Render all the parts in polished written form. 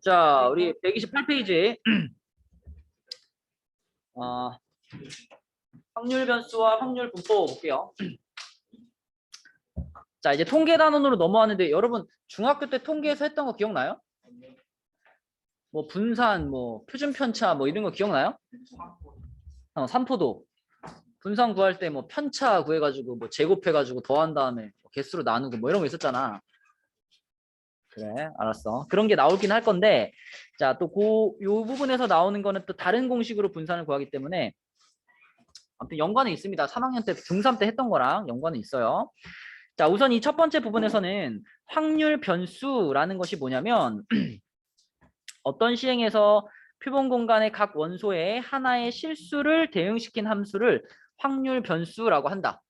자, 우리 128페이지 확률 변수와 확률 분포 볼게요. 자, 이제 통계 단원으로 넘어왔는데 여러분 중학교 때 통계에서 했던 거 기억나요? 뭐 분산, 뭐 표준 편차 뭐 이런 거 기억나요? 삼포도. 분산 구할 때 뭐 편차 구해가지고 뭐 제곱해가지고 더한 다음에 뭐 개수로 나누고 뭐 이런 거 있었잖아. 그래, 알았어. 그런 게 나오긴 할 건데, 자, 또 요 부분에서 나오는 거는 또 다른 공식으로 분산을 구하기 때문에 아무튼 연관은 있습니다. 3학년 때, 중3 때 했던 거랑 연관은 있어요. 자, 우선 이 첫 번째 부분에서는 확률 변수라는 것이 뭐냐면 어떤 시행에서 표본 공간의 각 원소의 하나의 실수를 대응시킨 함수를 확률 변수라고 한다.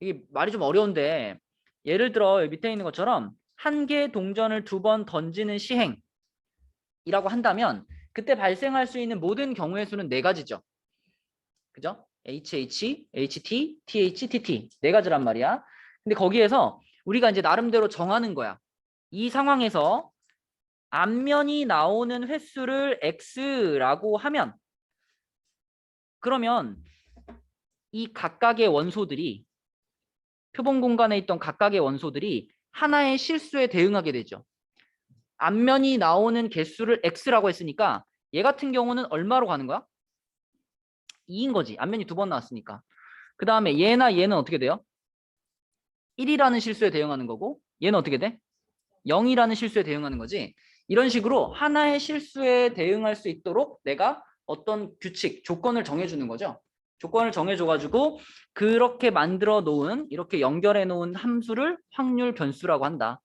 이게 말이 좀 어려운데 예를 들어 여기 밑에 있는 것처럼 한 개의 동전을 2번 던지는 시행이라고 한다면 그때 발생할 수 있는 모든 경우의 수는 4가지죠. 그죠? HH, HT, TH, TT 4가지란 말이야. 근데 거기에서 우리가 이제 나름대로 정하는 거야. 이 상황에서 앞면이 나오는 횟수를 X라고 하면 그러면 이 각각의 원소들이 표본 공간에 있던 각각의 원소들이 하나의 실수에 대응하게 되죠. 앞면이 나오는 개수를 X라고 했으니까 얘 같은 경우는 얼마로 가는 거야? 2인 거지. 앞면이 2번 나왔으니까. 그 다음에 얘나 얘는 어떻게 돼요? 1이라는 실수에 대응하는 거고 얘는 어떻게 돼? 0이라는 실수에 대응하는 거지. 이런 식으로 하나의 실수에 대응할 수 있도록 내가 어떤 규칙, 조건을 정해주는 거죠. 조건을 정해줘가지고 그렇게 만들어 놓은, 이렇게 연결해 놓은 함수를 확률 변수라고 한다.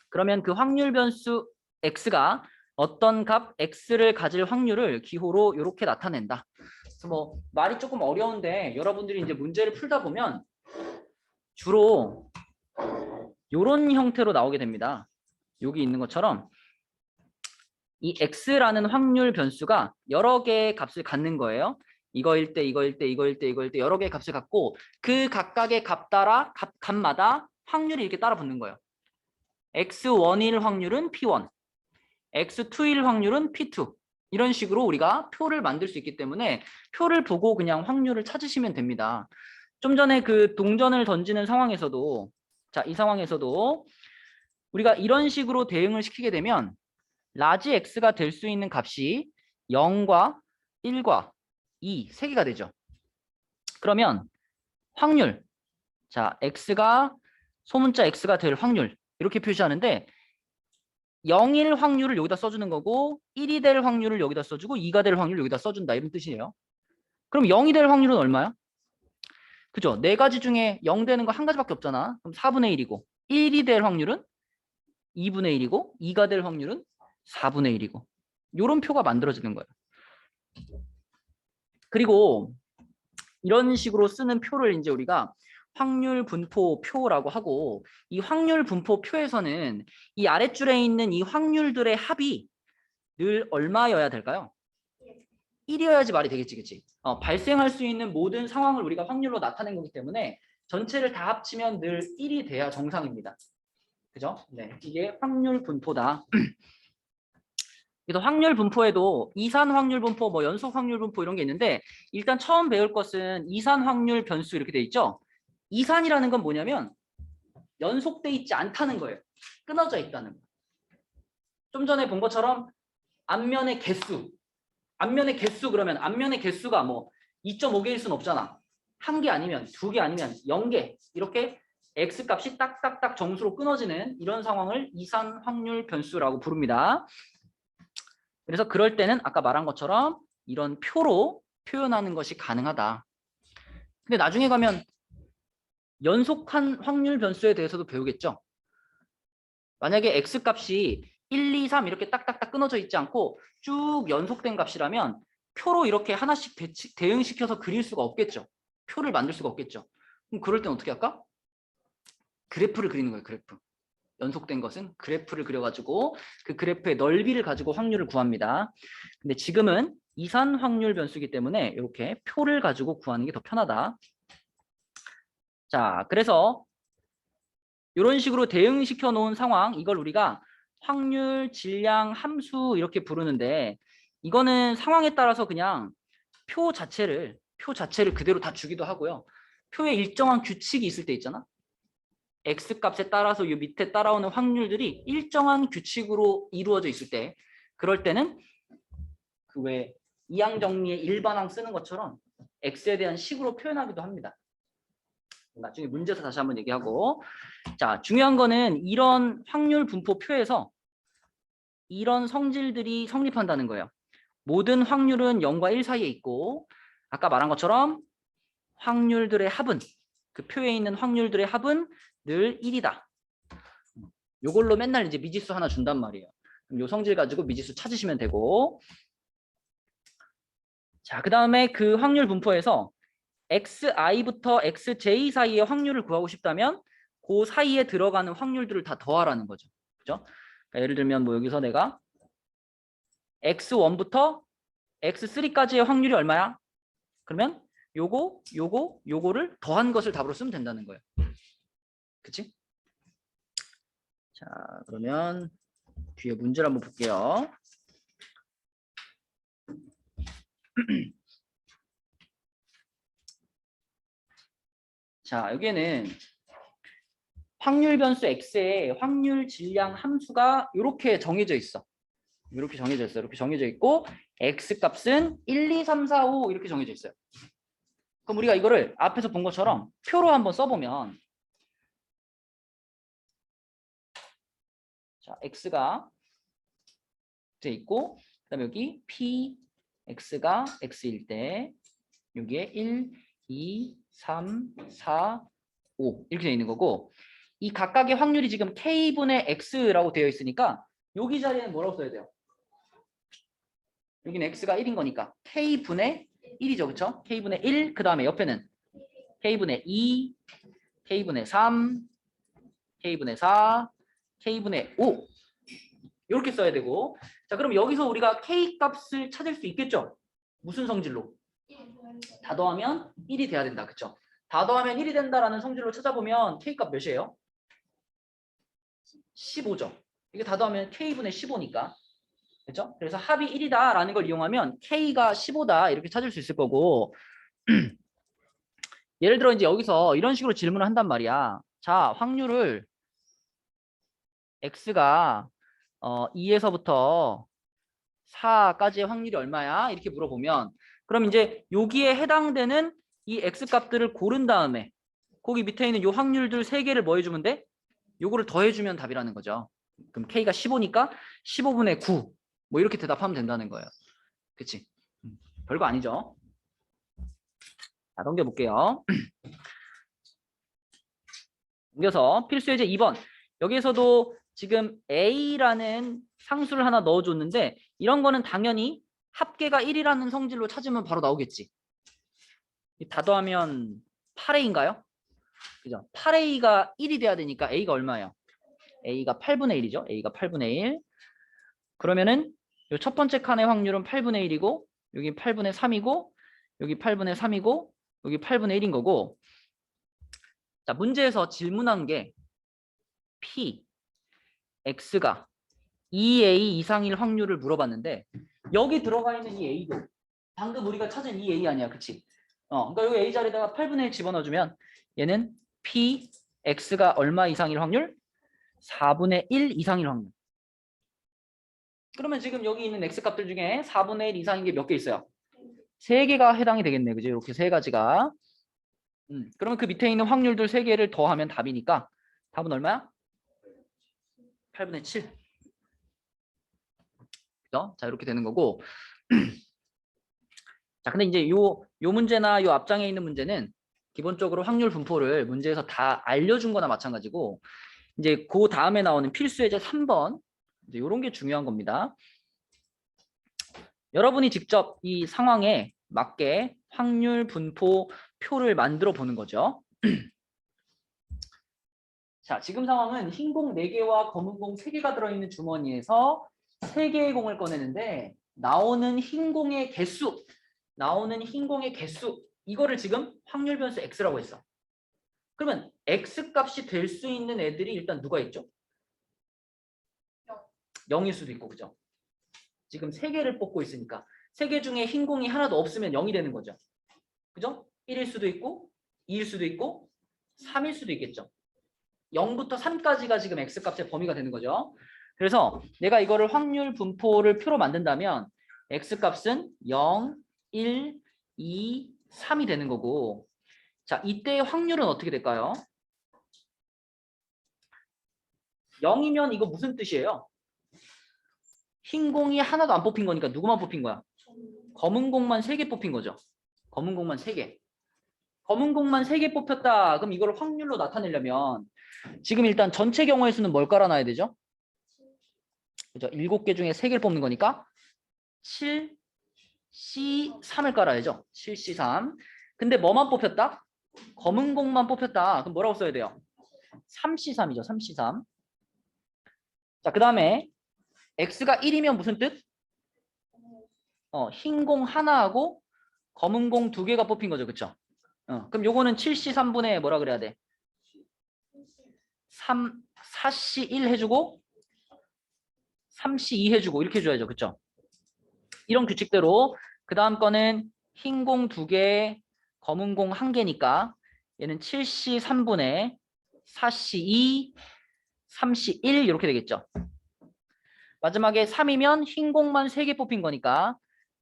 그러면 그 확률 변수 x가 어떤 값 x를 가질 확률을 기호로 이렇게 나타낸다. 그래서 뭐 말이 조금 어려운데 여러분들이 이제 문제를 풀다 보면 주로 이런 형태로 나오게 됩니다. 여기 있는 것처럼 이 x라는 확률 변수가 여러 개의 값을 갖는 거예요. 이거일 때, 이거일 때, 이거일 때, 이거일 때 여러 개의 값을 갖고 그 각각의 값마다 확률이 이렇게 따라 붙는 거예요. x1일 확률은 p1, x2일 확률은 p2. 이런 식으로 우리가 표를 만들 수 있기 때문에 표를 보고 그냥 확률을 찾으시면 됩니다. 좀 전에 그 동전을 던지는 상황에서도 자, 이 상황에서도 우리가 이런 식으로 대응을 시키게 되면 라지 x가 될 수 있는 값이 0과 1과 2, 3개가 되죠. 그러면 확률, 자 x가 소문자 x가 될 확률 이렇게 표시하는데 0일 확률을 여기다 써주는 거고 1이 될 확률을 여기다 써주고 2가 될 확률을 여기다 써준다 이런 뜻이에요. 그럼 0이 될 확률은 얼마야? 그죠? 4가지 중에 0 되는 거 한 가지밖에 없잖아. 그럼 4분의 1이고 1이 될 확률은 2분의 1이고 2가 될 확률은 4분의 1이고 이런 표가 만들어지는 거예요. 그리고 이런 식으로 쓰는 표를 이제 우리가 확률 분포 표라고 하고 이 확률 분포 표에서는 이 아랫줄에 있는 이 확률들의 합이 늘 얼마여야 될까요? 1이어야지 말이 되겠지, 그치? 발생할 수 있는 모든 상황을 우리가 확률로 나타낸 거기 때문에 전체를 다 합치면 늘 1이 돼야 정상입니다. 그죠? 네, 이게 확률 분포다. 그래서 확률 분포에도 이산 확률 분포, 뭐 연속 확률 분포 이런 게 있는데 일단 처음 배울 것은 이산 확률 변수 이렇게 돼 있죠. 이산이라는 건 뭐냐면 연속돼 있지 않다는 거예요. 끊어져 있다는 거예요. 좀 전에 본 것처럼 앞면의 개수 그러면 앞면의 개수가 뭐 2.5개일 순 없잖아. 1개 아니면 2개 아니면 0개 이렇게 x값이 딱딱딱 정수로 끊어지는 이런 상황을 이산 확률 변수라고 부릅니다. 그래서 그럴 때는 아까 말한 것처럼 이런 표로 표현하는 것이 가능하다. 근데 나중에 가면 연속한 확률 변수에 대해서도 배우겠죠. 만약에 x값이 1, 2, 3 이렇게 딱딱딱 끊어져 있지 않고 쭉 연속된 값이라면 표로 이렇게 하나씩 대응시켜서 그릴 수가 없겠죠. 표를 만들 수가 없겠죠. 그럼 그럴 땐 어떻게 할까? 그래프를 그리는 거예요. 그래프. 연속된 것은 그래프를 그려가지고 그 그래프의 넓이를 가지고 확률을 구합니다. 근데 지금은 이산 확률 변수이기 때문에 이렇게 표를 가지고 구하는 게 더 편하다. 자, 그래서 이런 식으로 대응시켜 놓은 상황, 이걸 우리가 확률, 질량, 함수 이렇게 부르는데 이거는 상황에 따라서 그냥 표 자체를 그대로 다 주기도 하고요. 표에 일정한 규칙이 있을 때 있잖아. X 값에 따라서 이 밑에 따라오는 확률들이 일정한 규칙으로 이루어져 있을 때 그럴 때는 그 왜 이항 정리의 일반항 쓰는 것처럼 X에 대한 식으로 표현하기도 합니다. 나중에 문제에서 다시 한번 얘기하고 자 중요한 거는 이런 확률 분포 표에서 이런 성질들이 성립한다는 거예요. 모든 확률은 0과 1 사이에 있고 아까 말한 것처럼 확률들의 합은 그 표에 있는 확률들의 합은 늘 1이다. 요걸로 맨날 이제 미지수 하나 준단 말이에요. 그럼 요 성질 가지고 미지수 찾으시면 되고 자, 그 다음에 그 확률 분포에서 xi부터 xj 사이의 확률을 구하고 싶다면 그 사이에 들어가는 확률들을 다 더하라는 거죠. 그죠? 그러니까 예를 들면 뭐 여기서 내가 x1부터 x3까지의 확률이 얼마야? 그러면 요거를 더한 것을 답으로 쓰면 된다는 거예요. 그치? 자, 그러면 뒤에 문제를 한번 볼게요. 자, 여기에는 확률 변수 x의 확률 질량 함수가 이렇게 정해져 있어. 이렇게 정해져 있어요. 이렇게 정해져 있고 x 값은 1, 2, 3, 4, 5 이렇게 정해져 있어요. 그럼 우리가 이거를 앞에서 본 것처럼 표로 한번 써보면 자, x가 돼 있고 그다음에 여기 p x가 x일 때 여기에 1, 2, 3, 4, 5 이렇게 돼 있는 거고 이 각각의 확률이 지금 k분의 x라고 되어 있으니까 여기 자리에는 뭐라고 써야 돼요? 여기는 x가 1인 거니까 k분의 1이죠. 그렇죠? k분의 1, 그 다음에 옆에는 k분의 2, k분의 3, k분의 4, k분의 5 이렇게 써야 되고 자 그럼 여기서 우리가 k 값을 찾을 수 있겠죠? 무슨 성질로? 다 더하면 1이 돼야 된다. 그렇죠? 다 더하면 1이 된다라는 성질로 찾아보면 k 값 몇이에요? 15죠. 이게 다 더하면 k분의 15니까. 그렇죠? 그래서 합이 1이다라는 걸 이용하면 k가 15다 이렇게 찾을 수 있을 거고 예를 들어 이제 여기서 이런 식으로 질문을 한단 말이야. 자, 확률을 x가 2에서부터 4까지의 확률이 얼마야? 이렇게 물어보면 그럼 이제 여기에 해당되는 이 x 값들을 고른 다음에 거기 밑에 있는 요 확률들 3개를 뭐 해주면 돼? 요거를 더해주면 답이라는 거죠. 그럼 k가 15니까 15분의 9 뭐 이렇게 대답하면 된다는 거예요. 그치? 별거 아니죠? 자, 넘겨볼게요. 넘겨서 필수 예제 2번. 여기에서도 지금 A라는 상수를 하나 넣어줬는데 이런 거는 당연히 합계가 1이라는 성질로 찾으면 바로 나오겠지. 다 더하면 8A인가요? 그죠? 8A가 1이 돼야 되니까 A가 얼마예요? A가 8분의 1이죠. A가 8분의 1. 그러면은 이 첫 번째 칸의 확률은 8분의 1이고 여기 8분의 3이고 여기 8분의 3이고 여기 8분의 1인 거고 자 문제에서 질문한 게 P, X가 2A 이상일 확률을 물어봤는데 여기 들어가 있는 이 A도 방금 우리가 찾은 이 A 아니야. 그치? 그러니까 여기 A 자리에다가 8분의 1 집어넣어주면 얘는 P, X가 얼마 이상일 확률? 4분의 1 이상일 확률. 그러면 지금 여기 있는 X 값들 중에 4분의 1 이상인 게 몇 개 있어요? 3개가 해당이 되겠네. 그죠? 이렇게 3가지가. 그러면 그 밑에 있는 확률들 3개를 더하면 답이니까 답은 얼마야? 8분의 7. 그죠? 자, 이렇게 되는 거고. 자, 근데 이제 요 문제나 요 앞장에 있는 문제는 기본적으로 확률 분포를 문제에서 다 알려준 거나 마찬가지고 이제 그 다음에 나오는 필수 예제 3번 이제 요런 게 중요한 겁니다. 여러분이 직접 이 상황에 맞게 확률 분포 표를 만들어 보는 거죠. 자, 지금 상황은 흰 공 4개와 검은 공 3개가 들어있는 주머니에서 3개의 공을 꺼내는데 나오는 흰 공의 개수 이거를 지금 확률 변수 x라고 했어. 그러면 x 값이 될 수 있는 애들이 일단 누가 있죠? 0일 수도 있고, 그죠? 지금 3개를 뽑고 있으니까 3개 중에 흰 공이 하나도 없으면 0이 되는 거죠. 그죠? 1일 수도 있고 2일 수도 있고 3일 수도 있겠죠. 0부터 3까지가 지금 x값의 범위가 되는 거죠. 그래서 내가 이거를 확률 분포를 표로 만든다면 x값은 0, 1, 2, 3이 되는 거고, 자, 이때의 확률은 어떻게 될까요? 0이면 이거 무슨 뜻이에요? 흰 공이 하나도 안 뽑힌 거니까 누구만 뽑힌 거야? 검은 공만 3개 뽑힌 거죠. 검은 공만 3개. 검은 공만 3개 뽑혔다. 그럼 이걸 확률로 나타내려면 지금 일단 전체 경우의 수는 뭘 깔아놔야 되죠? 그죠? 7개 중에 3개를 뽑는 거니까 7C3을 깔아야죠. 7C3. 근데 뭐만 뽑혔다? 검은 공만 뽑혔다. 그럼 뭐라고 써야 돼요? 3C3이죠. 3C3. 자, 그 다음에 X가 1이면 무슨 뜻? 흰 공 하나하고 검은 공 2개가 뽑힌 거죠. 그쵸? 그럼 요거는 7C3분의 뭐라 그래야 돼? 4C1 해주고 3C2 해주고 이렇게 해줘야죠. 그쵸? 이런 규칙대로 그 다음 거는 흰 공 2개, 검은 공 1개니까 얘는 7C3분의 4C2, 3C1 이렇게 되겠죠. 마지막에 3이면 흰 공만 3개 뽑힌 거니까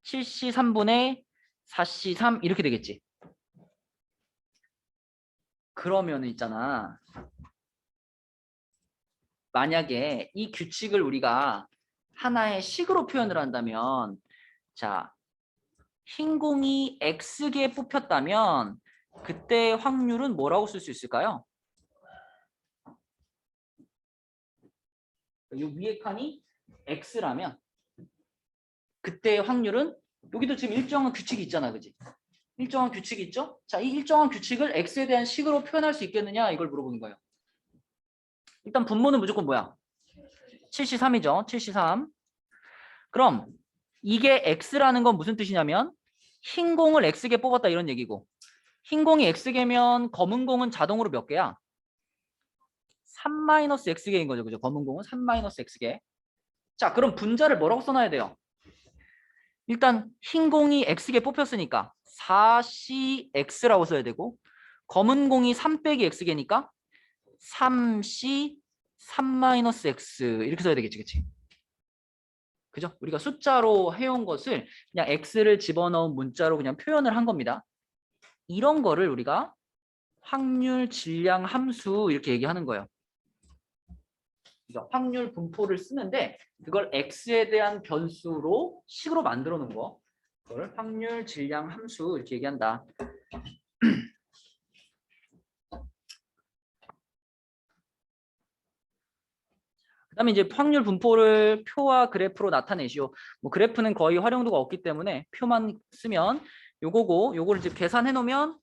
7C3분의 4C3 이렇게 되겠지. 그러면 있잖아. 만약에 이 규칙을 우리가 하나의 식으로 표현을 한다면, 자, 흰 공이 X개 뽑혔다면 그때 확률은 뭐라고 쓸 수 있을까요? 이 위에 칸이 X라면 그때의 확률은, 여기도 지금 일정한 규칙이 있잖아, 그지? 일정한 규칙이 있죠? 자, 이 일정한 규칙을 X에 대한 식으로 표현할 수 있겠느냐, 이걸 물어보는 거예요. 일단 분모는 무조건 뭐야? 7C3이죠. 7C3. 그럼 이게 X라는 건 무슨 뜻이냐면 흰 공을 X개 뽑았다 이런 얘기고, 흰 공이 X개면 검은 공은 자동으로 몇 개야? 3-X개인 거죠. 그죠? 검은 공은 3-X개. 자, 그럼 분자를 뭐라고 써놔야 돼요? 일단 흰 공이 X개 뽑혔으니까 4CX라고 써야 되고, 검은 공이 3 빼기 X개니까 3C 3-X 이렇게 써야 되겠지. 그치? 그죠? 우리가 숫자로 해온 것을 그냥 X를 집어넣은 문자로 그냥 표현을 한 겁니다. 이런 거를 우리가 확률 질량 함수 이렇게 얘기하는 거예요. 그죠? 확률 분포를 쓰는데 그걸 X에 대한 변수로 식으로 만들어 놓은 거. 그걸 확률 질량 함수 이렇게 얘기한다. 그다음에 이제 확률 분포를 표와 그래프로 나타내시오. 뭐 그래프는 거의 활용도가 없기 때문에 표만 쓰면 요거고, 요거를 이제 계산해 놓으면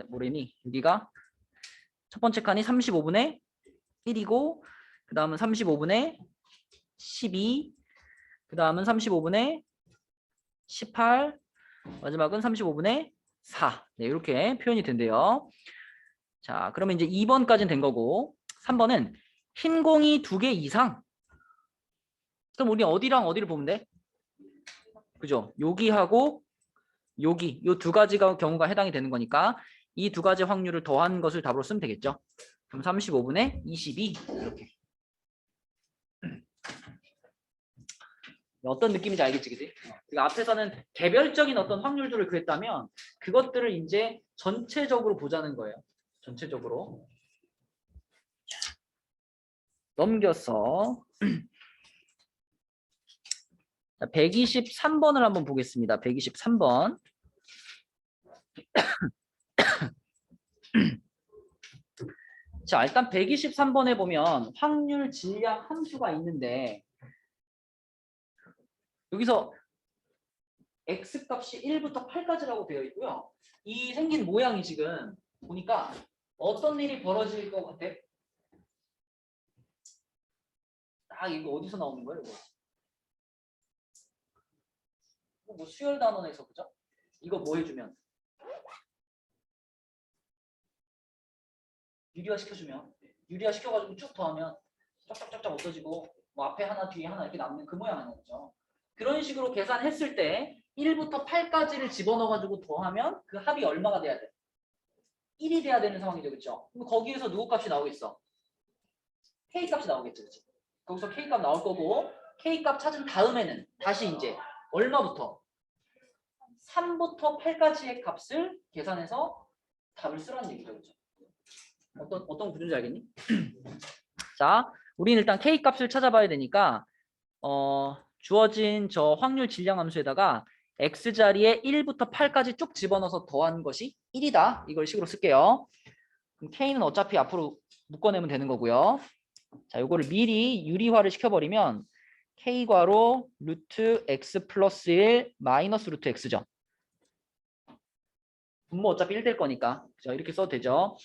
뭐래니? 여기가 첫 번째 칸이 35분의 1이고, 그 다음은 35분의 12, 그 다음은 35분의 18, 마지막은 35분의 4. 네, 이렇게 표현이 된대요. 자, 그러면 이제 2번까지는 된 거고, 3번은 흰 공이 2개 이상. 그럼 우리 어디랑 어디를 보면 돼? 그죠? 여기하고 여기, 요 두 가지가 경우가 해당이 되는 거니까 이 두 가지 확률을 더한 것을 답으로 쓰면 되겠죠. 그럼 35분의 22 이렇게. 어떤 느낌인지 알겠지, 그지? 그러니까 앞에서는 개별적인 어떤 확률들을 구했다면 그것들을 이제 전체적으로 보자는 거예요. 전체적으로. 넘겨서 123번을 한번 보겠습니다. 123번. 자, 일단 123번에 보면 확률 질량 함수가 있는데 여기서 x값이 1부터 8까지라고 되어 있고요. 이 생긴 모양이 지금 보니까 어떤 일이 벌어질 것 같아? 아, 이거 어디서 나오는 거예요? 이거? 뭐 수열 단원에서, 그죠? 이거 뭐 해주면? 유리화 시켜주면, 유리화 시켜가지고 쭉 더하면 쫙쫙쫙쫙 없어지고 뭐 앞에 하나 뒤에 하나 이렇게 남는 그 모양 아니었죠. 그런 식으로 계산했을 때 1부터 8까지를 집어넣어가지고 더하면 그 합이 얼마가 돼야 돼? 1이 돼야 되는 상황이죠. 그렇죠? 그럼 거기에서 누구 값이 나오겠어? K 값이 나오겠죠. 그렇지? 거기서 K 값 나올 거고 K 값 찾은 다음에는 다시 이제 얼마부터? 3부터 8까지의 값을 계산해서 답을 쓰라는 얘기죠. 그렇죠? 어떤 구조인지 알겠니? 자, 우리는 일단 K 값을 찾아봐야 되니까 주어진 저 확률 질량 함수에다가 x 자리에 1부터 8까지 쭉 집어넣어서 더한 것이 1이다. 이걸 식으로 쓸게요. 그럼 K는 어차피 앞으로 묶어내면 되는 거고요. 자, 요거를 미리 유리화를 시켜버리면 K괄호 루트 x 플러스 1 마이너스 루트 x죠. 분모 어차피 1 될 거니까. 그죠? 이렇게 써도 되죠.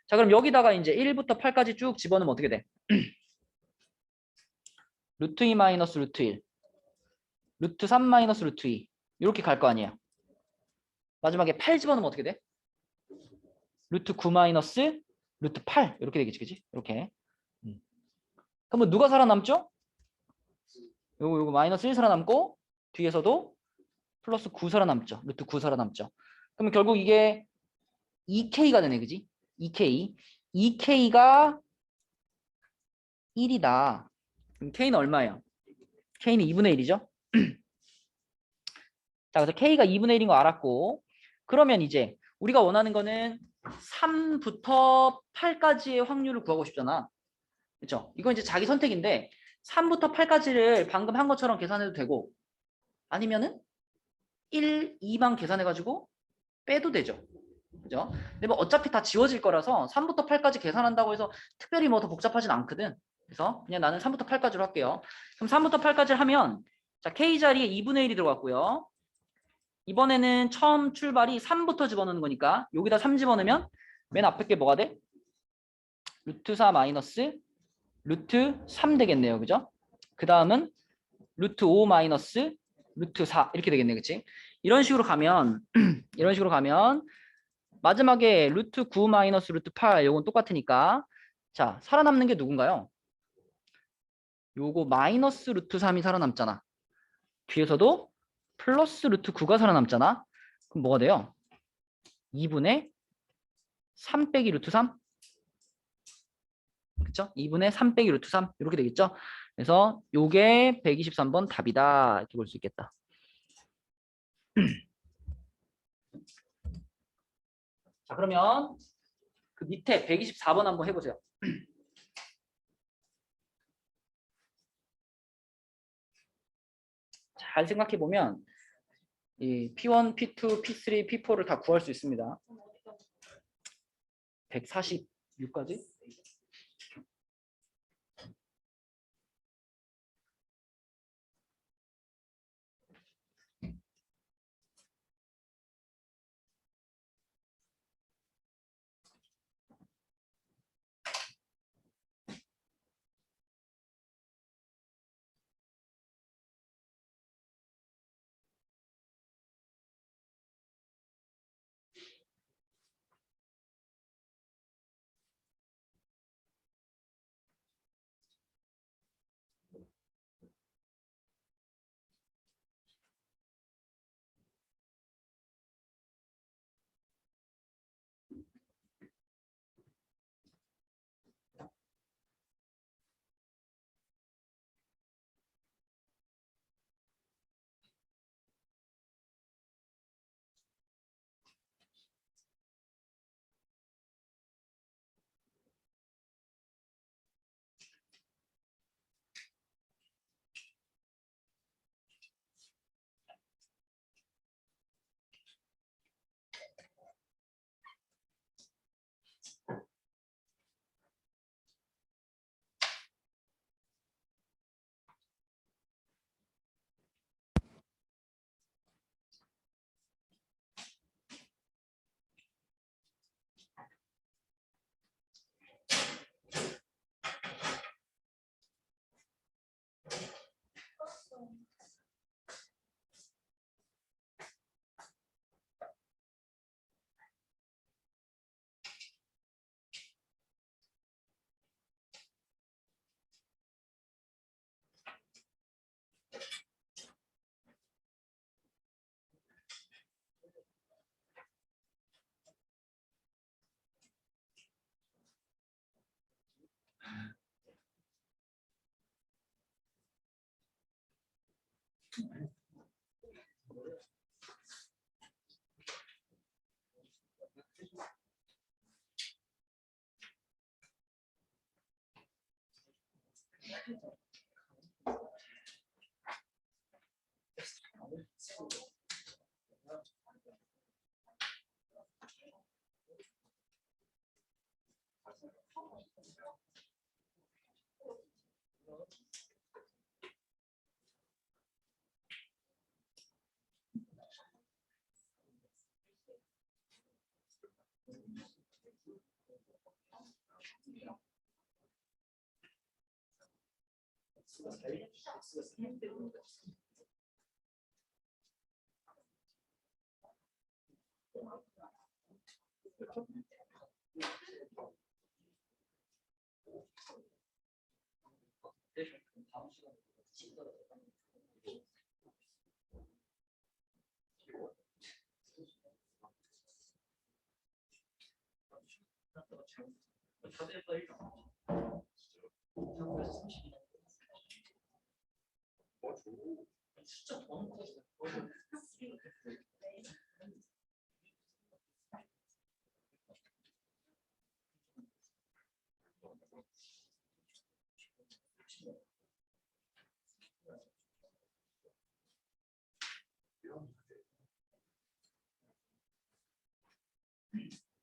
자, 그럼 여기다가 이제 1부터 8까지 쭉 집어넣으면 어떻게 돼? 루트 2 마이너스 루트 1 루트 3 마이너스 루트 2 이렇게 갈 거 아니에요. 마지막에 8 집어넣으면 어떻게 돼? 루트 9 마이너스 루트 8 이렇게 되겠지. 그치? 이렇게. 그러면 누가 살아남죠? 요거 마이너스 1 살아남고 뒤에서도 플러스 9 살아남죠. 루트 9 살아남죠. 그러면 결국 이게 2K가 되네. 그지? 2K. 2K가 1이다. 그럼 K는 얼마예요? K는 2분의 1이죠. 자, 그래서 K가 2분의 1인 거 알았고 그러면 이제 우리가 원하는 거는 3부터 8까지의 확률을 구하고 싶잖아. 그렇죠? 이건 이제 자기 선택인데 3부터 8까지를 방금 한 것처럼 계산해도 되고 아니면은 1, 2만 계산해가지고 빼도 되죠. 그죠? 근데 뭐 어차피 다 지워질 거라서 3부터 8까지 계산한다고 해서 특별히 뭐 더 복잡하진 않거든. 그래서 그냥 나는 3부터 8까지로 할게요. 그럼 3부터 8까지를 하면 자 K 자리에 2분의 1이 들어갔고요. 이번에는 처음 출발이 3부터 집어넣는 거니까 여기다 3 집어넣으면 맨 앞에 게 뭐가 돼? 루트 4 마이너스 루트 3 되겠네요. 그죠? 그 다음은 루트 5 마이너스 루트 4 이렇게 되겠네. 그치? 이런 식으로 가면 이런 식으로 가면 마지막에 루트 9 마이너스 루트 8 요건 똑같으니까 자 살아남는 게 누군가요? 요거 마이너스 루트 3이 살아남잖아. 뒤에서도 플러스 루트 9가 살아남잖아. 그럼 뭐가 돼요? 2분의 3 빼기 루트 3? 그쵸? 2분의 3 빼기 루트 3 이렇게 되겠죠? 그래서 요게 123번 답이다 이렇게 볼 수 있겠다. 자 그러면 그 밑에 124번 한번 해보세요. 잘 생각해 보면 이 P1, P2, P3, P4를 다 구할 수 있습니다. 146까지?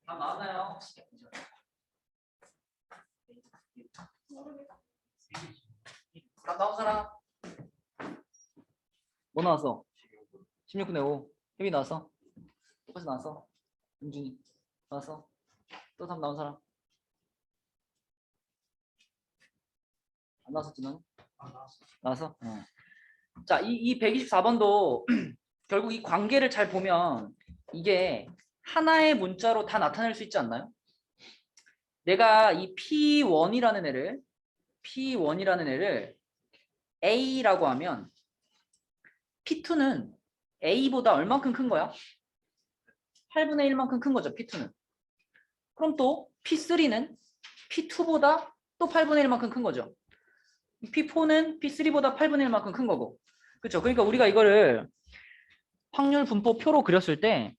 다 나왔나요? 다 나온 사람? 뭐 나왔어? 16분의 5. 혜빈 나왔어? 똑같이 나왔어? 은준이 나왔어? 또 답 나온 사람? 안 나왔었지 넌? 나왔어? 자, 이 124번도 결국 이 관계를 잘 보면 이게 하나의 문자로 다 나타낼 수 있지 않나요? 내가 이 P1이라는 애를 A라고 하면 P2는 A보다 얼만큼 큰 거야? 8분의 1만큼 큰 거죠, P2는. 그럼 또 P3는 P2보다 또 8분의 1만큼 큰 거죠. P4는 P3보다 8분의 1만큼 큰 거고. 그렇죠? 그러니까 우리가 이거를 확률 분포 표로 그렸을 때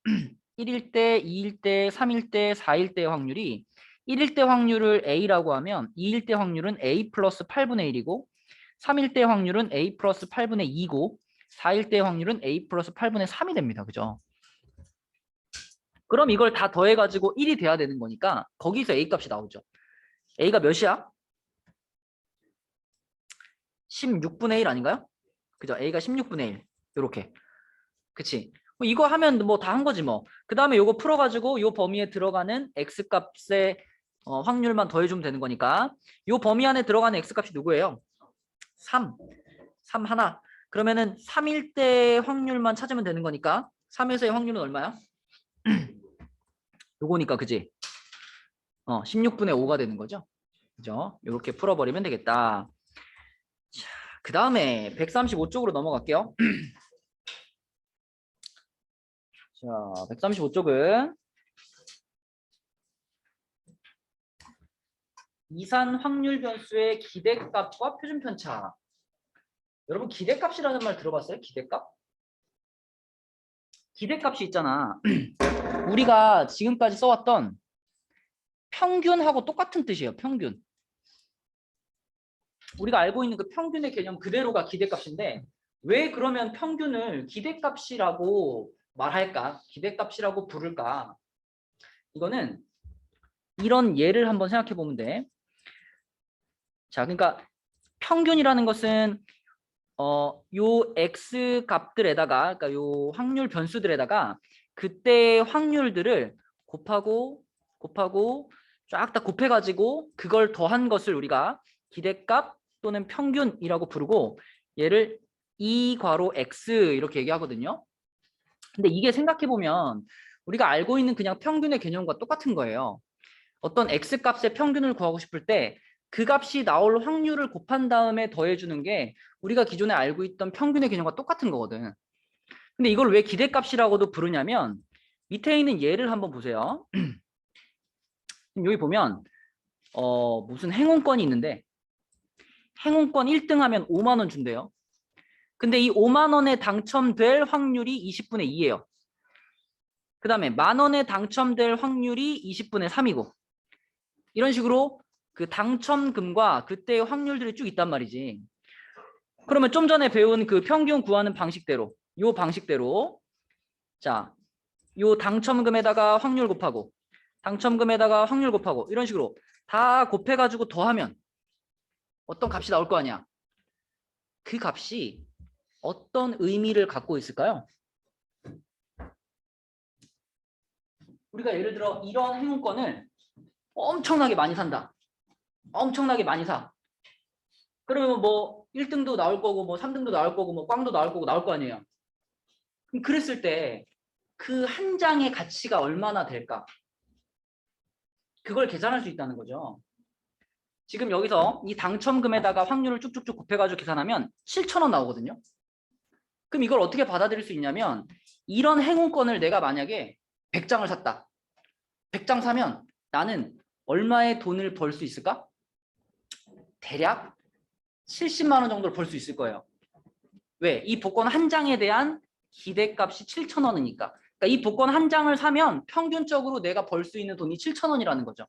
1일 때, 2일 때, 3일 때, 4일 때의 확률이 1일 때 확률을 A라고 하면 2일 때 확률은 A 플러스 8분의 1이고 3일 때 확률은 A 플러스 8분의 2고 4일 때 확률은 A 플러스 8분의 3이 됩니다. 그죠? 그럼 이걸 다 더해가지고 1이 돼야 되는 거니까 거기서 A 값이 나오죠. A가 몇이야? 16분의 1 아닌가요? 그죠? A가 16분의 1 이렇게. 그치? 이거 하면 뭐 다 한 거지 뭐. 그 다음에 요거 풀어가지고 요 범위에 들어가는 X값의 확률만 더해주면 되는 거니까 요 범위 안에 들어가는 X값이 누구예요? 3. 3 하나. 그러면은 3일 때 확률만 찾으면 되는 거니까 3에서의 확률은 얼마야? 요거니까 그지? 16분의 5가 되는 거죠. 그죠? 이렇게 풀어버리면 되겠다. 자, 그 다음에 135쪽으로 넘어갈게요. 자, 135쪽은 이산 확률 변수의 기대값과 표준 편차. 여러분 기대값이라는 말 들어봤어요? 기대값? 기대값이 있잖아. 우리가 지금까지 써왔던 평균하고 똑같은 뜻이에요. 평균. 우리가 알고 있는 그 평균의 개념 그대로가 기대값인데 왜 그러면 평균을 기대값이라고 말할까? 기대값이라고 부를까? 이거는 이런 예를 한번 생각해 보면 돼. 자, 그러니까 평균이라는 것은 요 X 값들에다가 그러니까 요 확률 변수들에다가 그때의 확률들을 곱하고 쫙 다 곱해가지고 그걸 더한 것을 우리가 기대값 또는 평균이라고 부르고 얘를 E 괄호 X 이렇게 얘기하거든요. 근데 이게 생각해보면 우리가 알고 있는 그냥 평균의 개념과 똑같은 거예요. 어떤 X 값의 평균을 구하고 싶을 때 그 값이 나올 확률을 곱한 다음에 더해주는 게 우리가 기존에 알고 있던 평균의 개념과 똑같은 거거든. 근데 이걸 왜 기대값이라고도 부르냐면 밑에 있는 예를 한번 보세요. 여기 보면 무슨 행운권이 있는데 행운권 1등 하면 5만 원 준대요. 근데 이 5만 원에 당첨될 확률이 20분의 2예요. 그 다음에 10,000원에 당첨될 확률이 20분의 3이고 이런 식으로 그 당첨금과 그때의 확률들이 쭉 있단 말이지. 그러면 좀 전에 배운 그 평균 구하는 방식대로 요 방식대로 자, 요 당첨금에다가 확률 곱하고 당첨금에다가 확률 곱하고 이런 식으로 다 곱해가지고 더하면 어떤 값이 나올 거 아니야. 그 값이 어떤 의미를 갖고 있을까요? 우리가 예를 들어 이런 행운권을 엄청나게 많이 산다. 엄청나게 많이 사. 그러면 뭐 1등도 나올 거고 뭐 3등도 나올 거고 뭐 꽝도 나올 거고 나올 거 아니에요. 그럼 그랬을 때 그 한 장의 가치가 얼마나 될까? 그걸 계산할 수 있다는 거죠. 지금 여기서 이 당첨금에다가 확률을 쭉쭉쭉 곱해가지고 계산하면 7,000원 나오거든요. 그럼 이걸 어떻게 받아들일 수 있냐면 이런 행운권을 내가 만약에 100장을 샀다. 100장 사면 나는 얼마의 돈을 벌 수 있을까? 대략 70만 원 정도를 벌 수 있을 거예요. 왜? 이 복권 한 장에 대한 기대값이 7,000원이니까. 그러니까 이 복권 한 장을 사면 평균적으로 내가 벌 수 있는 돈이 7,000원이라는 거죠.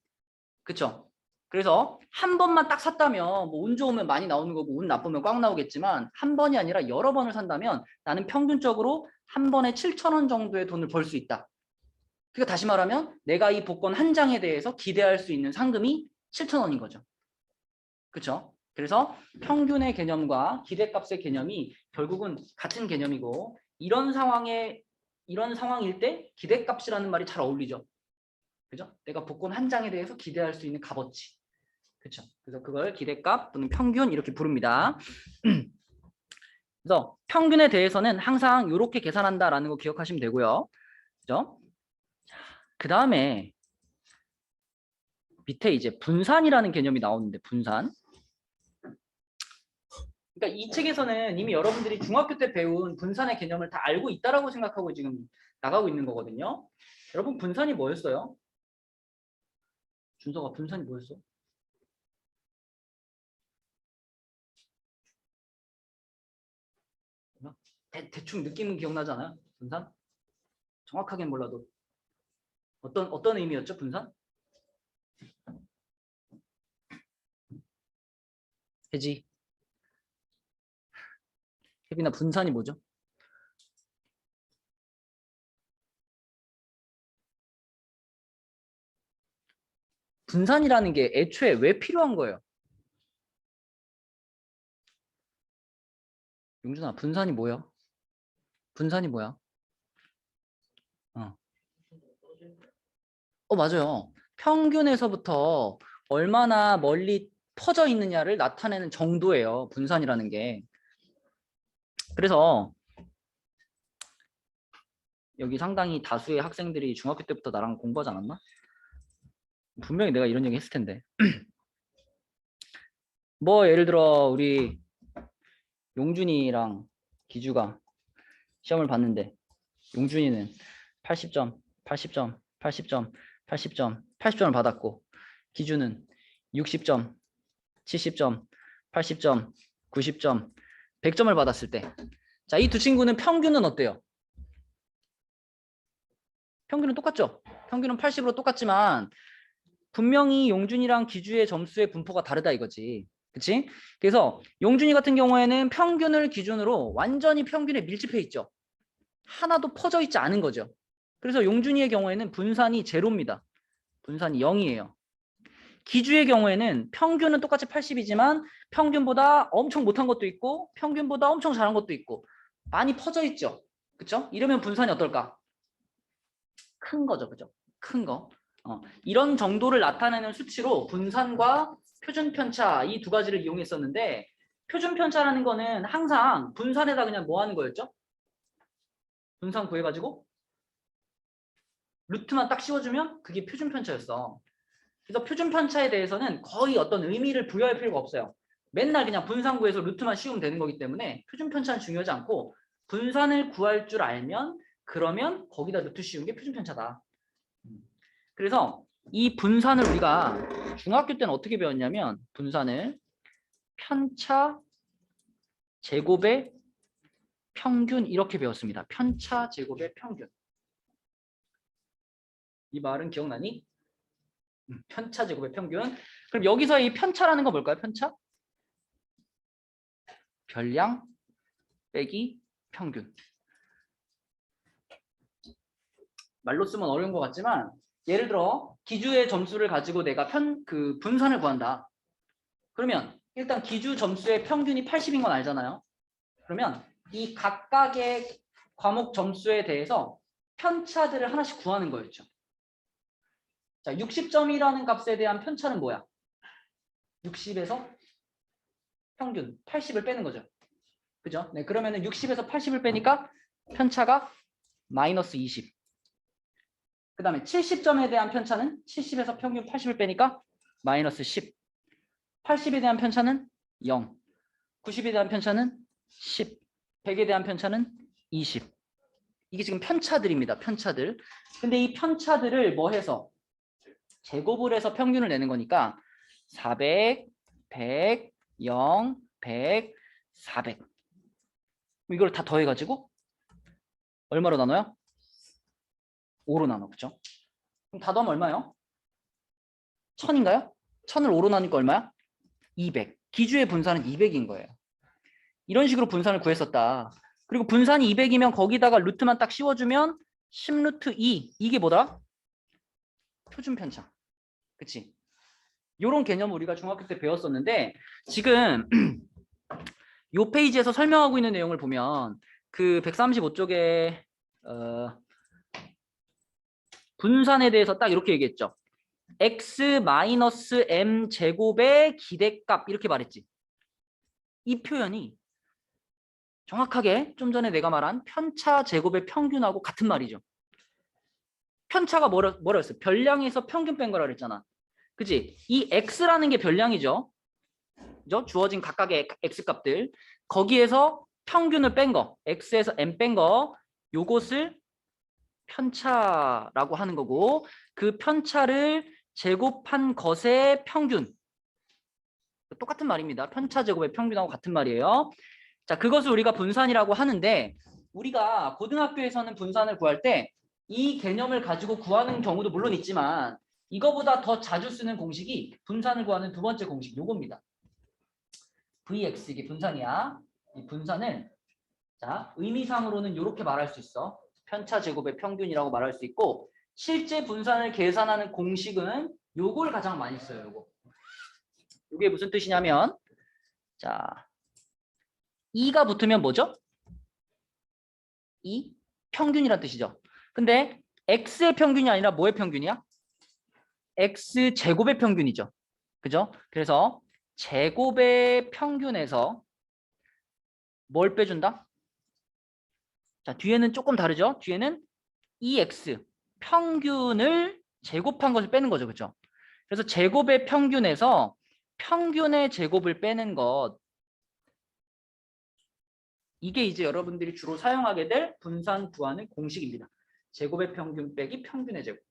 그렇죠? 그래서 한 번만 딱 샀다면 뭐 운 좋으면 많이 나오는 거고 운 나쁘면 꽝 나오겠지만 한 번이 아니라 여러 번을 산다면 나는 평균적으로 한 번에 7,000원 정도의 돈을 벌 수 있다. 그러니까 다시 말하면 내가 이 복권 한 장에 대해서 기대할 수 있는 상금이 7,000원인 거죠. 그렇죠? 그래서 평균의 개념과 기대값의 개념이 결국은 같은 개념이고 이런 상황일 때 기대값이라는 말이 잘 어울리죠. 그죠? 내가 복권 한 장에 대해서 기대할 수 있는 값어치. 그렇죠? 그래서 그걸 기대값 또는 평균 이렇게 부릅니다. 그래서 평균에 대해서는 항상 이렇게 계산한다라는 거 기억하시면 되고요. 그죠? 그 다음에 밑에 이제 분산이라는 개념이 나오는데 분산. 그러니까 이 책에서는 이미 여러분들이 중학교 때 배운 분산의 개념을 다 알고 있다라고 생각하고 지금 나가고 있는 거거든요. 여러분 분산이 뭐였어요? 준서가 분산이 뭐였어? 대충 느낌은 기억나잖아요. 분산? 정확하게는 몰라도 어떤 의미였죠? 분산? 혜지. 혜빈아 분산이 뭐죠? 분산이라는 게 애초에 왜 필요한 거예요? 용준아 분산이 뭐야? 분산이 뭐야? 맞아요. 평균에서부터 얼마나 멀리 퍼져 있느냐를 나타내는 정도예요. 분산이라는 게. 그래서 여기 상당히 다수의 학생들이 중학교 때부터 나랑 공부하지 않았나? 분명히 내가 이런 얘기 했을 텐데. 뭐 예를 들어 우리 용준이랑 기주가 시험을 봤는데 용준이는 80점, 80점, 80점, 80점, 80점을 받았고 기주는 60점, 70점, 80점, 90점, 100점을 받았을 때 자, 이 두 친구는 평균은 어때요? 평균은 똑같죠? 평균은 80으로 똑같지만 분명히 용준이랑 기주의 점수의 분포가 다르다 이거지. 그치? 그래서 용준이 같은 경우에는 평균을 기준으로 완전히 평균에 밀집해 있죠. 하나도 퍼져 있지 않은 거죠. 그래서 용준이의 경우에는 분산이 제로입니다. 분산이 0이에요. 기주의 경우에는 평균은 똑같이 80이지만 평균보다 엄청 못한 것도 있고 평균보다 엄청 잘한 것도 있고 많이 퍼져 있죠. 그쵸? 이러면 분산이 어떨까? 큰 거죠. 그죠? 큰 거. 이런 정도를 나타내는 수치로 분산과 표준 편차 이 두 가지를 이용했었는데 표준 편차라는 거는 항상 분산에다 그냥 뭐 하는 거였죠? 분산 구해가지고 루트만 딱 씌워주면 그게 표준 편차였어. 그래서 표준 편차에 대해서는 거의 어떤 의미를 부여할 필요가 없어요. 맨날 그냥 분산 구해서 루트만 씌우면 되는 거기 때문에 표준 편차는 중요하지 않고 분산을 구할 줄 알면 그러면 거기다 루트 씌우는 게 표준 편차다. 그래서 이 분산을 우리가 중학교 때는 어떻게 배웠냐면 분산을 편차 제곱의 평균 이렇게 배웠습니다. 편차 제곱의 평균. 이 말은 기억나니? 편차 제곱의 평균. 그럼 여기서 이 편차라는 거 뭘까요? 편차? 별량 빼기 평균. 말로 쓰면 어려운 것 같지만 예를 들어 기주의 점수를 가지고 내가 분산을 구한다. 그러면 일단 기주 점수의 평균이 80인 건 알잖아요. 그러면 이 각각의 과목 점수에 대해서 편차들을 하나씩 구하는 거였죠. 자, 60점이라는 값에 대한 편차는 뭐야? 60에서 평균 80을 빼는 거죠. 그죠? 네, 그러면은 60에서 80을 빼니까 편차가 마이너스 20. 그 다음에 70점에 대한 편차는 70에서 평균 80을 빼니까 마이너스 10. 80에 대한 편차는 0. 90에 대한 편차는 10. 100에 대한 편차는 20. 이게 지금 편차들입니다. 편차들. 근데 이 편차들을 뭐 해서? 제곱을 해서 평균을 내는 거니까 400, 100, 0, 100, 400. 이걸 다 더해가지고 얼마로 나눠요? 5로 나눠. 그죠? 그럼 다 더하면 얼마예요? 1000인가요? 1000을 5로 나누니까 얼마야? 200. 기주의 분산은 200인 거예요. 이런 식으로 분산을 구했었다. 그리고 분산이 200이면 거기다가 루트만 딱 씌워주면 10루트 2. 이게 뭐다? 표준 편차. 그치? 요런 개념을 우리가 중학교 때 배웠었는데 지금 요 페이지에서 설명하고 있는 내용을 보면 그 135쪽에 분산에 대해서 딱 이렇게 얘기했죠. x-m 제곱의 기대값 이렇게 말했지. 이 표현이 정확하게 좀 전에 내가 말한 편차 제곱의 평균하고 같은 말이죠. 편차가 뭐랬어? 별량에서 평균 뺀 거라 그랬잖아. 그치? 이 x라는 게 별량이죠. 그죠? 주어진 각각의 x값들. 거기에서 평균을 뺀 거, x에서 m 뺀 거, 요것을 편차라고 하는 거고 그 편차를 제곱한 것의 평균. 똑같은 말입니다. 편차 제곱의 평균하고 같은 말이에요. 자, 그것을 우리가 분산이라고 하는데 우리가 고등학교에서는 분산을 구할 때 이 개념을 가지고 구하는 경우도 물론 있지만 이거보다 더 자주 쓰는 공식이 분산을 구하는 두 번째 공식 요겁니다. Vx 이게 분산이야. 이 분산은 자, 의미상으로는 이렇게 말할 수 있어. 편차 제곱의 평균이라고 말할 수 있고 실제 분산을 계산하는 공식은 요걸 가장 많이 써요. 요거. 이게 무슨 뜻이냐면 자, 2가 붙으면 뭐죠? 2 평균이란 뜻이죠. 근데 x의 평균이 아니라 뭐의 평균이야? x 제곱의 평균이죠. 그죠? 그래서 제곱의 평균에서 뭘 빼준다? 자, 뒤에는 조금 다르죠? 뒤에는 2x 평균을 제곱한 것을 빼는 거죠. 그죠? 그래서 제곱의 평균에서 평균의 제곱을 빼는 것 이게 이제 여러분들이 주로 사용하게 될 분산 구하는 공식입니다. 제곱의 평균 빼기 평균의 제곱.